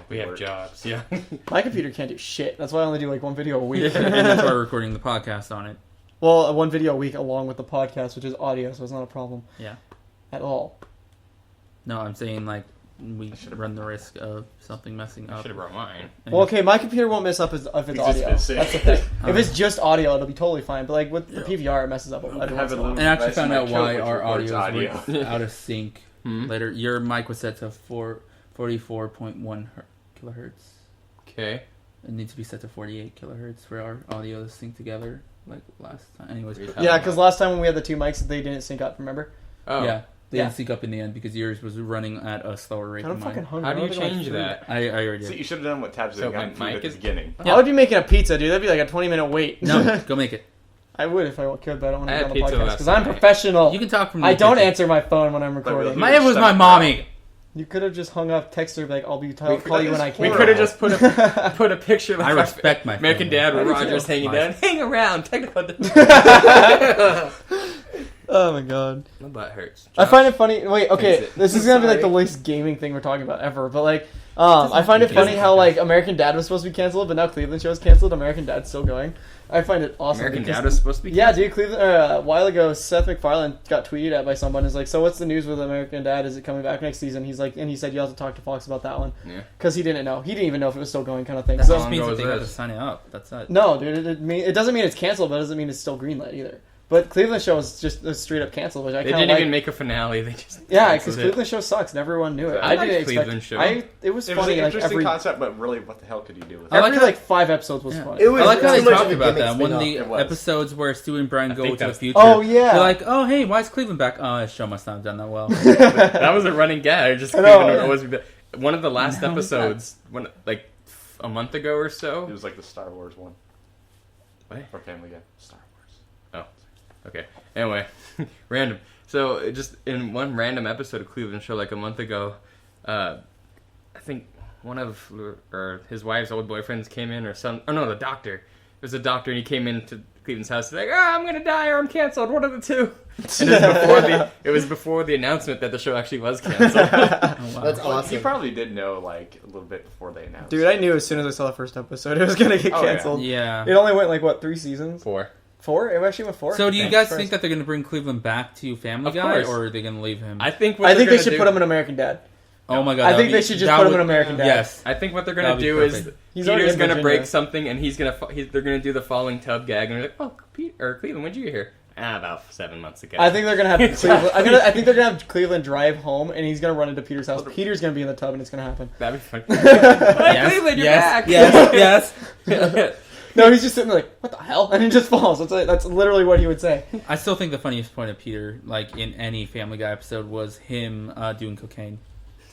We have work. jobs. Yeah. my computer can't do shit. That's why I only do like one video a week. and that's why we're recording the podcast on it. Well, one video a week along with the podcast, which is audio, so it's not a problem. Yeah. At all. No, I'm saying like we run the risk of something messing I up. should have brought mine. Well, okay, my computer won't mess up if it's He's just audio. been sick. That's the thing. Oh. If it's just audio, it'll be totally fine. But like with the PVR, it messes up every once in a Haven't while. looked- And I actually That's found my out coat, why which our records audio is audio. out of sync later. Your mic was set to 44.1 kilohertz. Okay. It needs to be set to 48 kilohertz for our audio to sync together like last time. Anyways, Yeah, because last time when we had the two mics, they didn't sync up. Remember? Oh. yeah, they Yeah. didn't sync up in the end because yours was running at a slower rate I'm than fucking mine. hungry. How do I you don't think I'm change food. that? I already So did. you should have done what Tabs So did. my Gotten food mic at the is- beginning. I would be making a pizza, dude. That'd be like a 20-minute wait. No, go make it. I would if I could, but I don't want I to had be on the pizza podcast last because I'm night. professional. You can talk from the I don't kitchen. answer my phone when I'm really? recording. My was my mommy. You could have just hung up, text her, like, I'll be We call could- you when I We can. could have just put a picture like I our respect my American family. Dad with I do Rogers too. hanging My- down. Hang around. Technical. Oh my god. My butt hurts. I find it funny. Wait, okay, Fix it. this is gonna be like the Sorry. least gaming thing we're talking about ever. But like, I find it funny how like American Dad was supposed to be canceled, but now Cleveland show is canceled. American Dad's still going. I find it awesome. American because- Dad was supposed to be. Yeah, dude. Cleveland. A while ago, Seth MacFarlane got tweeted at by someone. Is like, so what's the news with American Dad? Is it coming back next season? He's like, and he said you have to talk to Fox about that one Yeah. because he didn't know. He didn't even know if it was still going, kind of thing. That So just means ago that was they got to this? sign it up. That's it. no, dude. It doesn't mean it's canceled, but it doesn't mean it's still greenlit either. But Cleveland show is just straight up canceled, which I They kind of didn't like. even make a finale. They just Yeah, canceled because it. Cleveland show sucks, and everyone knew it. I didn't like expect. Cleveland show. It was It was funny. an Like interesting every concept, but really, what the hell could you do with it? I like every how- like 5 episodes was Yeah. fun. It was I like how too they much talked of a about gimmick that. One of spin-off. the It was. episodes where Stewie and Brian I go think to the that's- future. Oh, yeah. They're like, oh hey, why is Cleveland back? Oh, this show must not have done that well. That was a running gag. Just I know, Cleveland would yeah. always be back. One of the last How was that? episodes, when like a month ago or It so. was like the Star Wars one. What? For Family Guy. Star Wars. Okay. Anyway, random. So just in one random episode of Cleveland Show, like a month ago, I think one of or his wife's old boyfriends came in, or some. Oh no, the doctor. It was a doctor, and he came into Cleveland's house. He's like, I'm gonna die or I'm canceled. One of the two. And it was before the announcement that the show actually was canceled. Oh, wow. That's Well, awesome. He probably did know like a little bit before they announced. Dude, I knew as soon as I saw the first episode it was gonna get Oh, yeah. canceled. Yeah. It only went like what 3 seasons? 4. 4? It actually went 4. So do you Thanks, guys Christ. think that they're going to bring Cleveland back to Family Of Guy, course. or are they going to leave him? I think. I think they should put him in American Dad. oh my god! I that think would they be- should just that put him would- in American Dad. Yes. I think what they're gonna That'd be do is perfect. He's already Peter's in gonna Virginia. break something, and they're gonna do the falling tub gag, and they're like, "Oh, Cleveland, when'd you get here?" About 7 months ago. I think they're gonna have Cleveland. I think they're gonna have Cleveland drive home, and he's gonna run into Peter's house. Peter's gonna be in the tub, and it's gonna happen. That'd be fun. Yes, Cleveland, you're yes, back. Yes, yes. No, he's just sitting there like, "What the hell?" and he just falls. That's literally what he would say. I still think the funniest point of Peter, like in any Family Guy episode, was him doing cocaine.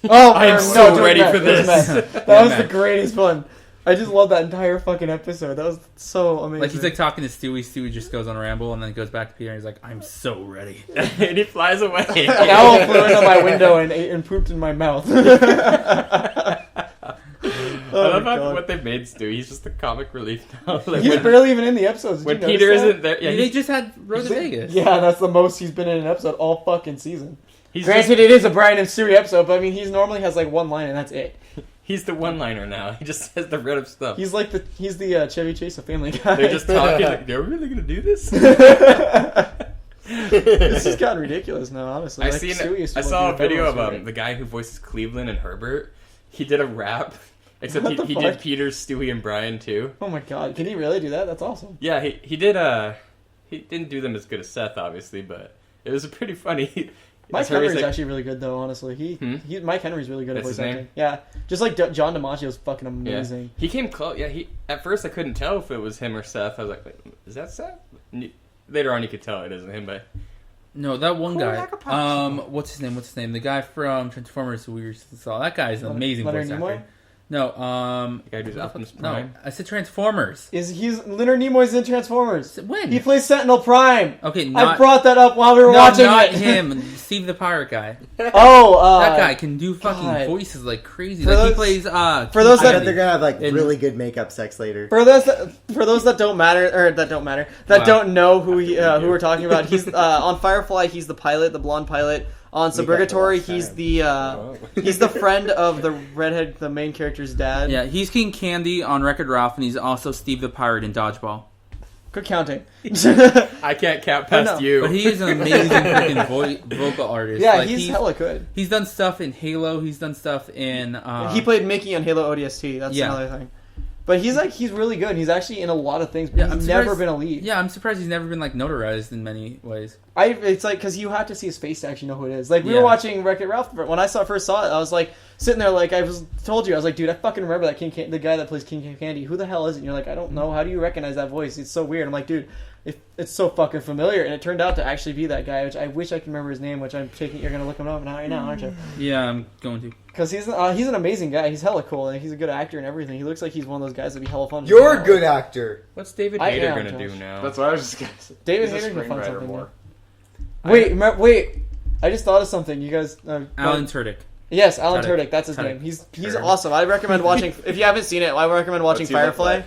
Oh, I am no, so doing ready meth, for doing this. meth. That was the Meth. greatest one. I just love that entire fucking episode. That was so amazing. Like he's like talking to Stewie. Stewie just goes on a ramble, and then goes back to Peter, and he's like, "I'm so ready." and he flies away. an owl flew into my window and ate and pooped in my mouth. I love my how God. what they made Stu. He's just the comic relief now. Like He's when barely even in the episodes. Did when you notice Peter that? isn't there, yeah, they he's, just had Road to Vegas. Yeah, that's the most he's been in an episode all fucking season. he's, Granted, it is a Brian and Stewie episode, but I mean, he's normally has like one line and that's it. he's the one-liner now. He just says the random stuff. He's like the Chevy Chase of Family Guy. They're just talking. Like, are we really gonna do this? This has gotten ridiculous now, honestly. I Like, Stewie used to I look saw a good video everyone's of favorite. the guy who voices Cleveland and Herbert. He did a rap, except What the he fuck? did Peter, Stewie, and Brian too. Oh my god, can he really do that? That's awesome. Yeah, he did. He didn't do them as good as Seth, obviously, but it was pretty funny. Mike Is Harry's Henry's like- actually really good though. Honestly, Mike Henry's really good at That's voice his acting. name? Yeah, just like John DiMaggio's fucking Yeah. amazing. He came close. Yeah, he at first I couldn't tell if it was him or Seth. I was like, wait, is that Seth? Later on, you could tell it isn't him, but No, that one guy. like a pop What's his name? The guy from Transformers who we recently saw. That guy's an amazing Leonard voice Nimoy? actor. No, the guy who's Optimus no, Prime. I said Transformers. He's Leonard Nimoy's in Transformers. When? He plays Sentinel Prime. Okay, I not brought that up while we were watching not it. him. Steve the Pirate guy. Oh, That guy can do fucking God. voices like crazy. For Like he those- plays. for those I that- bet they're gonna have like And- really good makeup sex later. For those that don't matter or that Wow. don't know who we're talking about, he's on Firefly. He's the pilot, the blonde pilot. On Suburgatory, last he's time. he's the friend of the redhead, the main character's dad. Yeah, he's King Candy on Wreck-It Ralph, and he's also Steve the Pirate in Dodgeball. Good counting. I can't count past no. you. But he is an amazing freaking vocal artist. Yeah, Like, he's hella good. He's done stuff in Halo. He's done stuff in. He played Mickey on Halo ODST. That's Yeah. another thing. But he's really good. He's actually in a lot of things, but Yeah, I'm he's never surprised- been a lead. Yeah, I'm surprised he's never been like notarized in many ways. It's like because you have to see his face to actually know who it is. Like we Yeah. were watching Wreck-It Ralph. When I first saw it, I was like sitting there, like I told you, I was like, dude, I fucking remember that the guy that plays King Candy. Who the hell is it? And you're like, I don't know. How do you recognize that voice? It's so weird. I'm like, dude, it's so fucking familiar. And it turned out to actually be that guy, which I wish I could remember his name. Which I'm taking. You're gonna look him up right now, aren't you? Yeah, I'm going to. Because he's an amazing guy. He's hella cool, and he's a good actor and everything. He looks like he's one of those guys that'd be hella fun. to You're hang a out good with. actor. What's David I Hayter am, gonna do Josh. now? That's what I was just gonna say. David He's a Hayter can find screenwriter something. more. Wait! I just thought of something. You guys, Alan Tudyk. Yes, Alan Tudyk. Tudyk. That's his Tudyk. name. He's Tudyk. awesome. I recommend watching. If you haven't seen it, I recommend watching What's he look Firefly. like?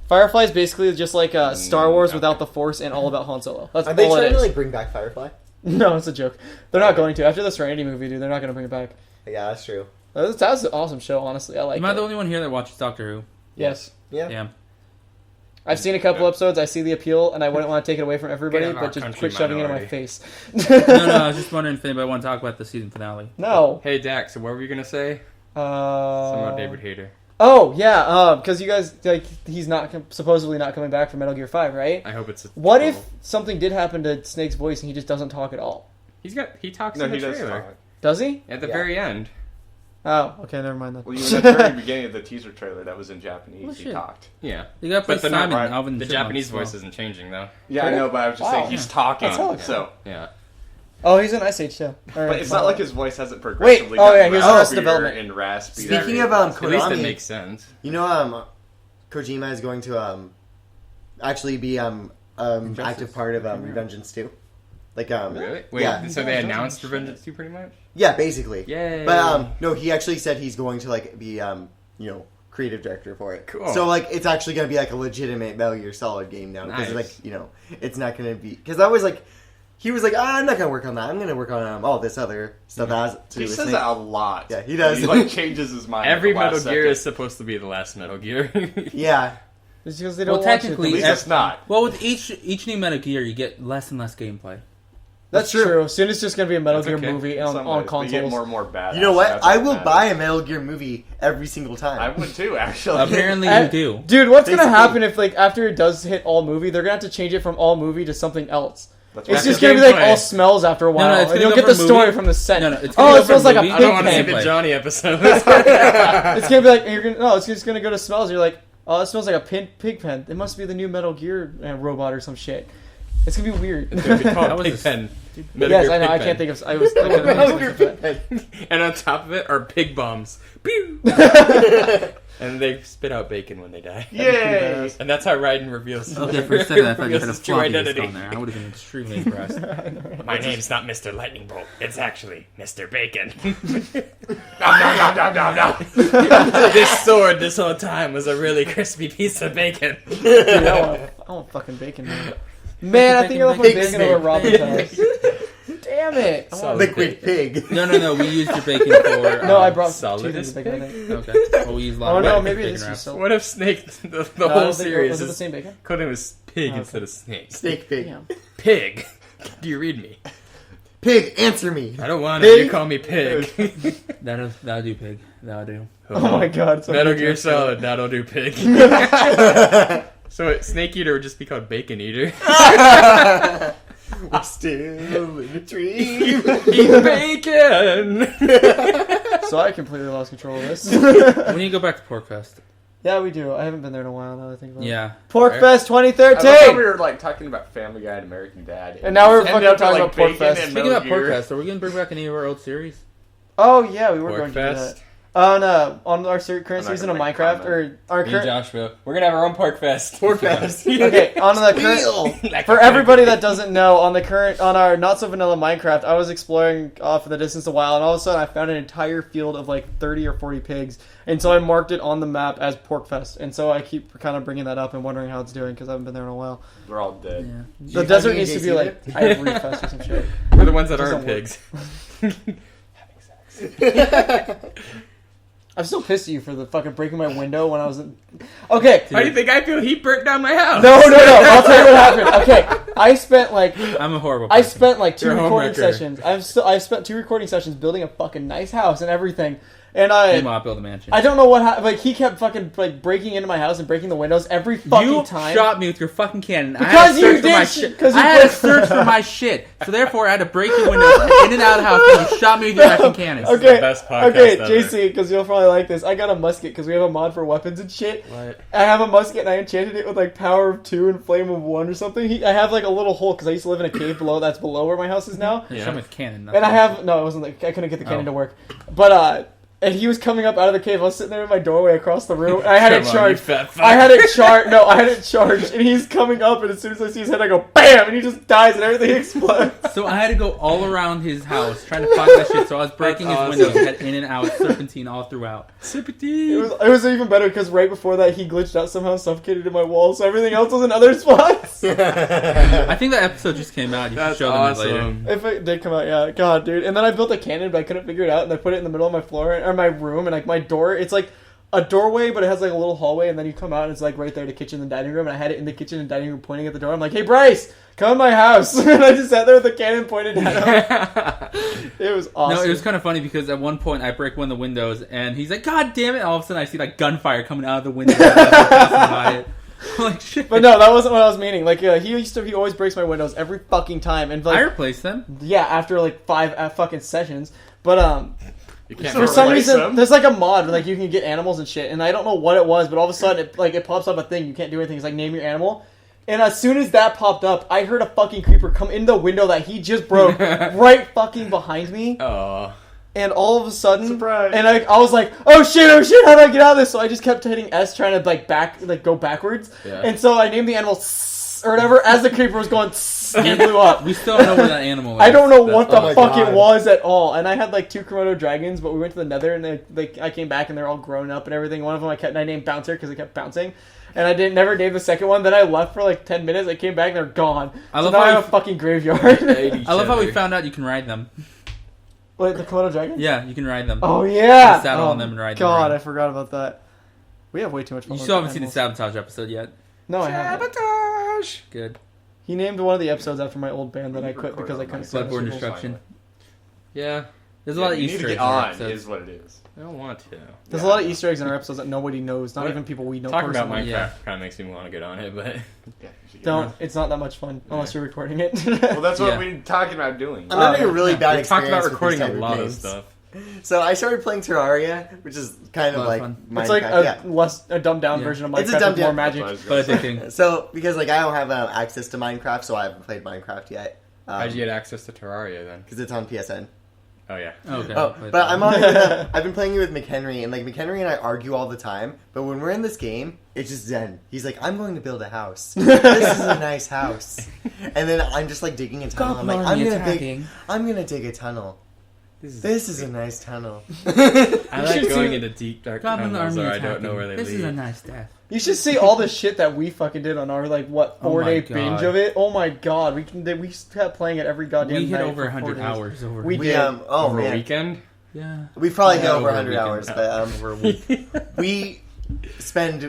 Firefly is basically just like Star Wars okay. without the Force and all about Han Solo. That's Are they all it trying to is. like bring back Firefly? No, it's a joke. They're not going to. After the Serenity movie, dude, they're not going to bring it back. Yeah, that's true. That's an awesome show, honestly. I like Am I it. the only one here that watches Doctor Who? Yes. Yeah. Yeah. I've seen a couple episodes. I see the appeal, and I wouldn't want to take it away from everybody, Get out of but our just country quit shoving it in my minority. face. No, I was just wondering if anybody want to talk about the season finale. No. Hey Dax, so what were you gonna say? Something about David Hayter. Oh yeah, because you guys like he's supposedly not coming back for Metal Gear 5, right? I hope it's. What if something did happen to Snake's voice and he just doesn't talk at all? he talks No, in the he does trailer talk. Does he? at the Yeah. very end? Oh, okay, never mind then. Well, you at the very beginning of the teaser trailer that was in Japanese. Oh, he shit. talked. Yeah, You got to play But they're not Simon. right. Alvin, the and Chipmunks Japanese as well. voice isn't changing though. Yeah, I know, but I was just Wow. saying he's talking. That's hella cool. So, Yeah, Oh, he's in Ice Age too. but it's not like his voice hasn't progressively oh, yeah, gotten he was in Arrested raspier Development. and raspy. Speaking of at least it Konami, makes sense. you know, Kojima is going to actually be active part of Revengeance 2. Like Really? Wait, yeah, so they announced Revengeance 2 pretty much? yeah, basically. Yay! But no, he actually said he's going to like be creative director for it. Cool. So like it's actually going to be like a legitimate Metal Gear Solid game now because Nice. like it's not going to be because I was like he was like I'm not going to work on that. I'm going to work on all this other stuff that has to do He with says Snake. that a lot. Yeah, he does. He like changes his mind. Every at the last Metal Gear second. is supposed to be the last Metal Gear. Yeah. It's because they don't Well, watch technically, At it. least it's not. Well, with each new Metal Gear, you get less and less gameplay. That's true. Soon it's just going to be a Metal That's Gear okay. movie In on some ways, but you get consoles. more and more badass. You know what? That's I what will matters. buy a Metal Gear movie every single time. I would too, actually. Apparently, you And- do. Dude, what's going to Basically. happen if like after it does hit all movie, they're going to have to change it from all movie to something else? That's It's right. just the going to be like gameplay. all smells after a while. no, it's and gonna you'll go get the for story movie. from the set. No, it's gonna Oh, go it for smells like a movie. pig I don't want to see pen. the Gameplay. Johnny episode. It's gonna be like it's just gonna go to smells. You're like, oh, it smells like a pig pen. It must be the new Metal Gear robot or some shit. It's gonna be weird. It would be That called was a Pigpen. Yes, I know. I can't think of. I was thinking of And on top of it are pig bombs. Pew! And they spit out bacon when they die. Yay! And that's how Raiden reveals. Okay, for a second I thought you reveals had a his true floppy disk identity. on there. I would have been extremely impressed. My name's not Mr. Lightning Bolt. It's actually Mr. Bacon. This sword this whole time was a really crispy piece of bacon. Dude, I want fucking bacon. Man, I think I'm gonna put Bacon bacon over Robin's house. Damn it! I want- Solid Liquid bacon. pig. No. We used your bacon for. No, I brought solid two things as of bacon. I think. Okay. Well, we use a lot Oh of no, bacon maybe bacon it's wraps. just so. What if Snake, the No, I whole don't think- series was it the is same bacon? coded as pig okay. instead of snake? Snake pig. Damn. Pig. Do you read me? Pig, answer me. I don't want it. Pig? You call me pig. That'll do, pig. That'll do. Oh my god! it's so Metal good. Gear Solid. That'll do, pig. So Snake Eater would just be called Bacon Eater. We're still in a dream. Eat bacon. So I completely lost control of this. We need to go back to Porkfest. Yeah, we do. I haven't been there in a while now that I think about it. Yeah. Porkfest I love how 2013! we were like talking about Family Guy and American Dad, And now we're just fucking ended up talking with, about bacon Porkfest. and Speaking about Metal Gear. Porkfest, are we going to bring back any of our old series? Oh, yeah, we were going to do Porkfest. that. On our current I'm not season of gonna make Minecraft, comment. or our Me and current... Joshua, we're gonna have our own Porkfest. Okay, on the current... For everybody that doesn't know, on our Not So Vanilla Minecraft, I was exploring off in the distance a while, and all of a sudden I found an entire field of like 30 or 40 pigs, and so I marked it on the map as Porkfest, and so I keep kind of bringing that up and wondering how it's doing, because I haven't been there in a while. We're all dead. Yeah. The desert needs to be like Ivory Fest or some shit. We're the ones that Doesn't aren't work. pigs. I'm still pissed at you for the fucking breaking my window when I was in... Okay. How do you think I feel? He burnt down my house. No. I'll tell you what happened. Okay. I spent like I'm a horrible person. I spent like 2 You're a recording homewrecker. sessions. I've spent 2 recording sessions building a fucking nice house and everything. And Meanwhile, build a mansion. I don't know what happened. Like he kept fucking like breaking into my house and breaking the windows every fucking You time. shot me with your fucking cannon. Because I had to you search for did my sh- shit. 'cause you I had to put- search for my shit. So therefore, I had to break your windows in and out of the house because you shot me with your fucking cannon. Okay, the best podcast okay, ever. JC, because you'll probably like this. I got a musket because we have a mod for weapons and shit. What? I have a musket and I enchanted it with like power of 2 and flame of 1 or something. I have like a little hole because I used to live in a cave that's below where my house is now. You Yeah. shot me with a cannon. And I have it wasn't like I couldn't get the cannon Oh. to work, but and he was coming up out of the cave. I was sitting there in my doorway across the room. And I had it Come on, charged. you fat fuck. I had it charged. No, I had it charged, and he's coming up. And as soon as I see his head, I go BAM, and he just dies, and everything explodes. So I had to go all around his house trying to find that shit. So I was breaking his That's windows, awesome. had in and out, serpentine all throughout. It was even better because right before that, he glitched out somehow, suffocated in my wall, so everything else was in other spots. I think that episode just came out. You should That's show them later. awesome. If it did come out, yeah, God, dude. And then I built a cannon, but I couldn't figure it out, and I put it in the middle of my floor or my room, and like my door, it's like a doorway, but it has like a little hallway, and then you come out, and it's like right there, the kitchen and dining room, and I had it in the kitchen and dining room, pointing at the door. I'm like, "Hey, Bryce, come in my house," and I just sat there with the cannon pointed at him. It was awesome. No, it was kind of funny because at one point I break one of the windows and he's like, "God damn it!" All of a sudden I see like gunfire coming out of the window. I'm like, shit. But no, that wasn't what I was meaning. Like he always breaks my windows every fucking time, and like I replaced them. yeah, after like 5 fucking sessions. But You can't for some replace reason, them? there's like a mod where like you can get animals and shit, and I don't know what it was, but all of a sudden it pops up a thing. You can't do anything. It's like name your animal. And as soon as that popped up, I heard a fucking creeper come in the window that he just broke right fucking behind me. Oh. And all of a sudden, Surprise. and I was like, oh shit, how do I get out of this? So I just kept hitting S trying to like go backwards. Yeah. And so I named the animal or whatever as the creeper was going and blew up. We still don't know where that animal is. I don't know what the oh my fuck God. it was at all. And I had like 2 Komodo dragons, but we went to the Nether and I came back and they're all grown up and everything. One of them I named Bouncer because it kept bouncing. And I never named the second one. Then I left for like 10 minutes. I came back and they're gone. I So love now how I you- have a fucking graveyard. I love how we found out you can ride them. Wait, the Komodo dragons? Yeah, you can ride them. Oh yeah. You saddle oh, on them and ride them God, around. I forgot about that. We have way too much fun. You with still haven't seen the animals. sabotage episode yet. No, I haven't. Sabotage. Good. He named one of the episodes after my old band that I quit because I couldn't stand Bloodborne those people. Destruction. Yeah. There's a lot of you need Easter to eggs get in our on, episodes. is what it is. I don't want to. There's a lot of Easter eggs in our episodes that nobody knows, not What? even people we know Talking about personally. Minecraft Yeah. kind of makes me want to get on it, but Yeah, you should get Don't. on. It's not that much fun unless you're recording it. Well, that's what Yeah. we're talking about doing. I'm having yeah. a really bad we talked experience about recording with a these lot type of games. stuff. So I started playing Terraria, which is kind A of lot of like fun. Minecraft. It's like a dumbed down Yeah. version of Minecraft It's a dumbed with more down- magic. But addicting. So because like I don't have access to Minecraft, so I haven't played Minecraft yet. How'd you get access to Terraria then? Because it's on PSN. Oh yeah. Okay. Oh, but I'm on it with, I've been playing it with McHenry, and like McHenry and I argue all the time. But when we're in this game, it's just zen. He's like, "I'm going to build a house. This is a nice house," and then I'm just like digging a tunnel. I'm like, I'm gonna dig a tunnel. This is a nice tunnel. I like should going see- into deep dark Goblin tunnels army where I attacking. don't know where they This lead. is a nice death. You should see all the shit that we fucking did on our like what Oh 4-day my binge God. of it. Oh my god, we kept playing it every goddamn We hit night over for 4 100 days. hours over. We We did. oh Over a man, weekend? yeah. we probably hit Yeah, over over a 100 weekend. hours, but Over a week.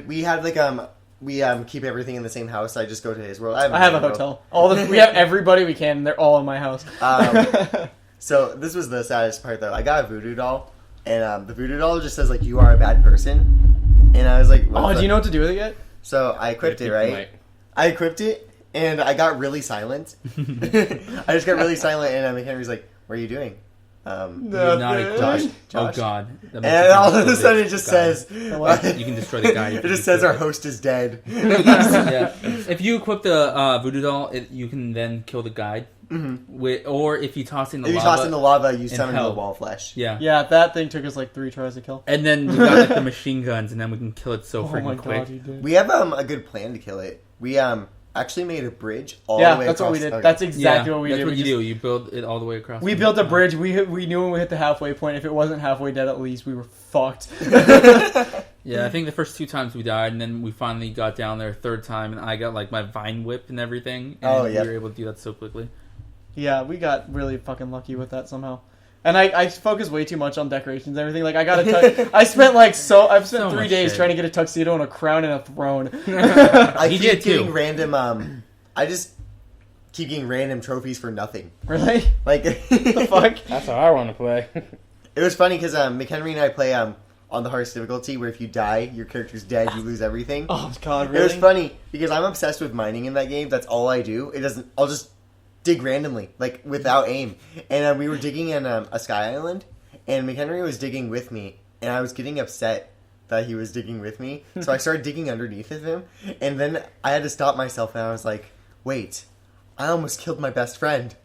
we had like we keep everything in the same house. I just go to his world. I have a hotel. We have everybody we can. And they're all in my house. So this was the saddest part though. I got a voodoo doll, and the voodoo doll just says like "you are a bad person," and I was like, what Oh, the- do you know what to do with it yet? So I equipped it, People right? might- I equipped it, and I got really silent. I just got really silent, and McHenry's like, "What are you doing?" Hypnotic Josh. Oh God! And all of a sudden, it just says, you can destroy the guy. "It just says our host is dead." Yeah. If you equip the voodoo doll, you can then kill the guide. Or if you toss in the If you lava, toss in the lava, you summon hell. the wall of flesh. yeah. Yeah, that thing took us like 3 tries to kill. And then we got like the machine guns, and then we can kill it so Oh my freaking quick. god, you did. We have a good plan to kill it. We actually made a bridge all Yeah, the way that's what we across- did. okay. That's exactly yeah, what we that's did. what We you just- do. You build it all the way across. We built a bridge. We knew when we hit the halfway point. If it wasn't halfway dead, at least we were fucked. Yeah, I think the first 2 times we died, and then we finally got down there a third time, and I got like my vine whip and everything. And Oh, yeah. we were able to do that so quickly. Yeah, we got really fucking lucky with that somehow. And I focused way too much on decorations and everything. Like I got I've spent So 3 much days shit. trying to get a tuxedo and a crown and a throne. I He keep did, too. getting random. I just keep getting random trophies for nothing. Really? Like The fuck? That's how I want to play. It was funny because McHenry and I play on the hardest difficulty, where if you die, your character's dead, you lose everything. Oh god, It really? was funny because I'm obsessed with mining in that game. That's all I do. It doesn't. I'll just dig randomly, like without aim. And we were digging in a sky island, and McHenry was digging with me, and I was getting upset that he was digging with me. So I started digging underneath of him, and then I had to stop myself, and I was like, "Wait, I almost killed my best friend."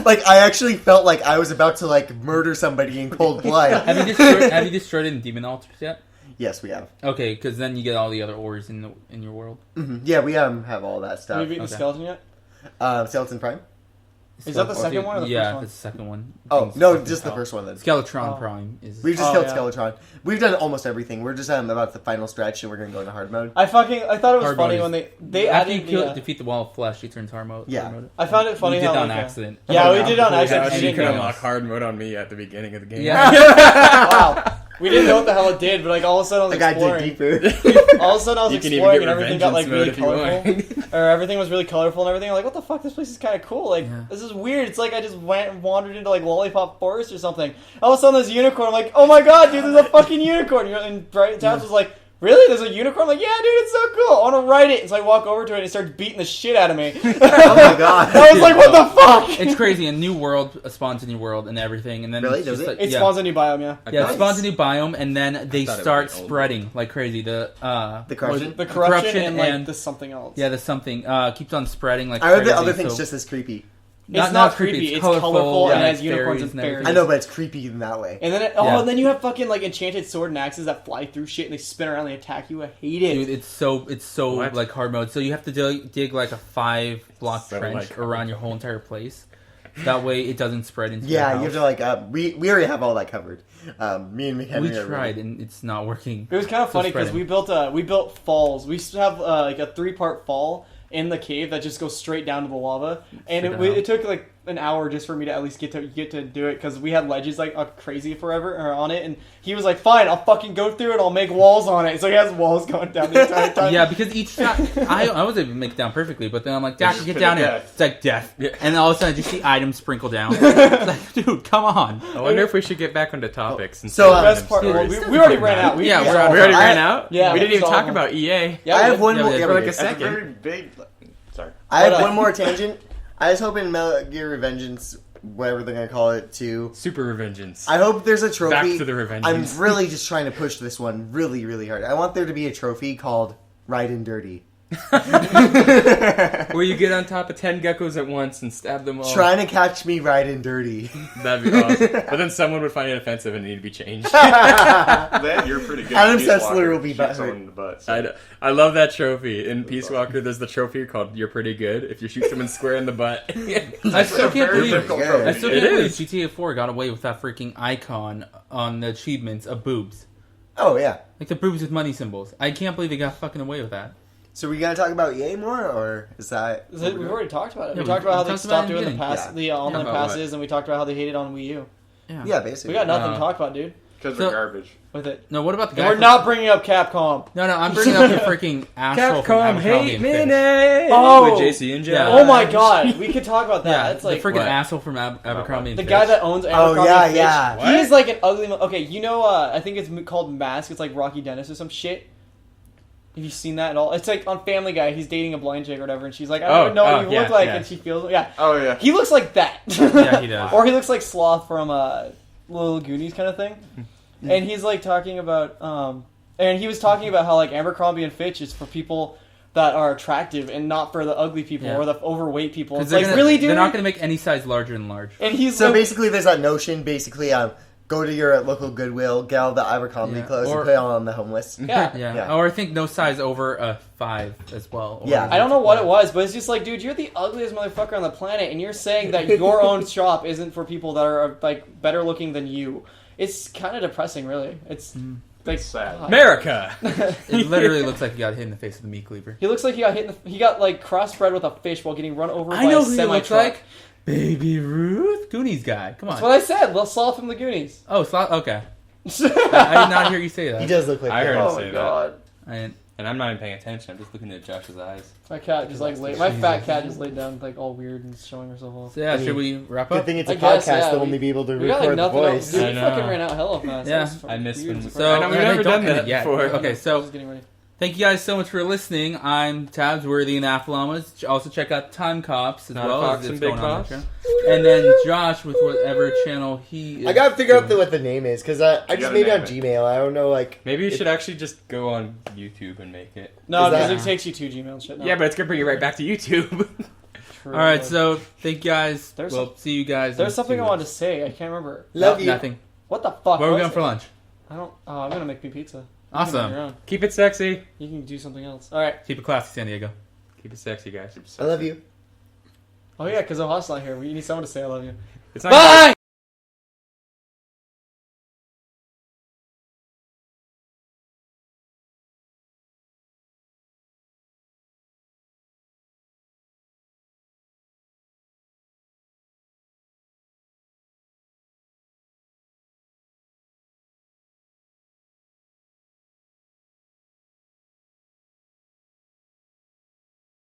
Like I actually felt like I was about to like murder somebody in cold blood. Have you destroyed any demon altars yet? Yes, we have. Okay, because then you get all the other ores in your world. Yeah, we have all that Have stuff. you beaten the Okay. skeleton yet? Skeleton Prime. Is that the second one or the yeah, first one? that's the second one. Oh Things no, fucking just the hell. first one then. Skeletron Oh. Prime is. We've just Oh, killed yeah. Skeletron. We've done almost everything. We're just about the final stretch, and we're gonna go into hard mode. I thought it was Hard funny mode when is- they after added you the, defeat the wall of flesh, you turn to hard mode. Yeah. hard mode. I found it funny we did how that on like, accident. Yeah, we Yeah. did on Yeah, accident. she We You didn't could know. unlock hard mode on me at the beginning of the game. Yeah. Wow. We didn't know what the hell it did, but like all of a sudden I was The guy exploring. dig deeper. All of a sudden I was You can even exploring get and everything got like revengeance really mode if you colorful. Or everything was really colorful and everything. I'm like, what the fuck? This place is kind of cool. Like, Yeah. this is weird. It's like I just went and wandered into like Lollipop Forest or something. All of a sudden there's a unicorn. I'm like, oh my god, dude, there's a fucking unicorn. And Bright Tabs was like, really? There's a unicorn? I'm like, yeah, dude, it's so cool. I want to ride it. And so I walk over to it and it starts beating the shit out of me. Oh my god. I was like, what the fuck? It's crazy. A new world spawns a new world and everything, and then Really? it's Does just it? like, It yeah. spawns a new biome, yeah. Yeah, Nice. it spawns a new biome, and then they thought it start was the old spreading like crazy. The corruption? The corruption and like and- the something else. yeah, the something keeps on spreading like I heard crazy. the other thing's so- just as creepy. It's not creepy, it's colorful and and has like unicorns fairies and everything. fairies. I know, but it's creepy in that way. And then Yeah. and then you have fucking like enchanted sword and axes that fly through shit and they spin around and they attack you. I hate it. Dude, it's so What? like hard mode. So you have to dig like a 5-block So, trench like, around your whole entire place. That way it doesn't spread into your Yeah, house. you have to like. We already have all that covered. Me and McHenry. We are tried really- and it's not working. It was kind of funny because spreading. we built falls. We used to have like a 3-part fall in the cave that just goes straight down to the lava, and Straight down. it took like an hour just for me to at least get to do it because we had ledges like crazy forever or on it, and he was like, "Fine, I'll fucking go through it. I'll make walls on it." So he has walls going down the entire time. Yeah, because each time I was able to make it down perfectly, but then I'm like, Dash, get down here. Death. It's like death, and all of a sudden you see items sprinkle down. It's like, dude, come on. I wonder if we should get back onto topics. And So, The best part. Dude, Well, it's we already ran out. Yeah, we we're solved we already it. ran out. Yeah, we didn't even solved talk them. about EA. Yeah, I we have did. one Yeah, more. we did. yeah, For like okay. a That's a second. very big. Sorry. I have But, one more tangent. I was hoping Metal Gear Revengeance, whatever they're gonna call it, to. Super Revengeance. I hope there's a trophy. Back to the I'm Revengeance. really just trying to push this one really, really hard. I want there to be a trophy called Ride and Dirty. Where you get on top of 10 geckos at once and stab them all. Trying to catch me riding dirty. That'd be awesome. But then someone would find it offensive and it need to be changed. Then you're pretty good. Adam Peace Sessler Walker will be shoots butthurt. someone in the butt, so. I love that trophy. In Peace Walker, there's the trophy called You're Pretty Good if you shoot someone square in the butt. I still can't very believe difficult Yeah. trophy. I still It can't believe is. GTA 4 got away with that freaking icon on the achievements of boobs. Oh, yeah. Like the boobs with money symbols. I can't believe they got fucking away with that. So we gotta talk about EA more, or is that... We've already talked about it. Yeah, we talked about how they talked about stopped it in doing the the beginning. the online Yeah, about passes, and we talked about how they hated on Wii U. Yeah, basically. We got nothing to Uh, talk about, dude. Because So- we're garbage. With it, No, what about the and guy? we're from- not bringing up Capcom. No, I'm bringing up the freaking asshole from Abercrombie and Fitch. Oh! With JC and Joe. Yeah. Oh my god, we could talk about that. Yeah, That's like the freaking What? asshole from Abercrombie and the Fitch. guy that owns Oh, Abercrombie yeah, and Fitch. yeah. He is like an ugly. Okay, you know, I think it's called Mask. It's like Rocky Dennis or some shit. Have you seen that at all? It's like on Family Guy. He's dating a blind chick or whatever, and she's like, I don't even know what you look like, and she feels Oh yeah. He looks like that. Yeah, he does. Or he looks like Sloth from Little Goonies kind of thing. And he's like talking about, and he was talking about how like Abercrombie and Fitch is for people that are attractive and not for the ugly people or the overweight people. It's like, really, dude? They're not going to make any size larger than large. And he's So like, basically, there's that notion. Basically, go to your local Goodwill, get all the Abercrombie clothes, and put it on the homeless. yeah. Or I think no size over a 5 as well. Or Yeah. I don't know what it was, but it's just like, dude, you're the ugliest motherfucker on the planet, and you're saying that your own shop isn't for people that are like better looking than you. It's kind of depressing, really. It's like sad. America. It literally looks like he got hit in the face with a meat cleaver. He looks like he got hit. He got like crossbred with a fish while getting run over by I know a who he semi looks truck. like. Baby Ruth, Goonies guy. Come on. That's what I said. Let's solve from the Goonies. Oh, okay. I did not hear you say that. He does look like I that. heard him Oh say my god. And And I'm not even paying attention. I'm just looking at Josh's eyes. My cat just like laid. My fat cat just laid down like all weird and showing herself off. so yeah, should we wrap Good up? thing it's a I guess, podcast. yeah, They'll we- only be able to We got like record the nothing else. voice. Dude, I we know. fucking ran out hella fast. Yeah. That was fucking I missed weird. when- So I know we've hey, never don't done end that it yet. before. Okay, I so was getting ready. thank you guys so much for listening. I'm Tabs, Worthy, and Aphthalmas. Also check out Time Cops as Not well. Fox as and it's Big going on Boss. that channel. And then Josh with whatever channel he is. I gotta figure out doing. what the name is because I just gotta made it on name it. Gmail. I don't know, like Maybe you It- should actually just go on YouTube and make it. No, Is because that- it takes you to Gmail and shit. No. Yeah, but it's gonna bring you right back to YouTube. True. All right, so thank you guys. There's We'll see you guys. there's in something 2 I wanted to weeks. say. I can't remember. love you. Nothing. What the fuck? Where are we was going for it? lunch? I don't. Oh, I'm gonna make me pizza. You Awesome. can make your own. Keep it sexy. You can do something else. All right. Keep it classy, San Diego. Keep it sexy, guys. I love you. Oh yeah, because Ohas's not here. We need someone to say I love you. It's not Bye.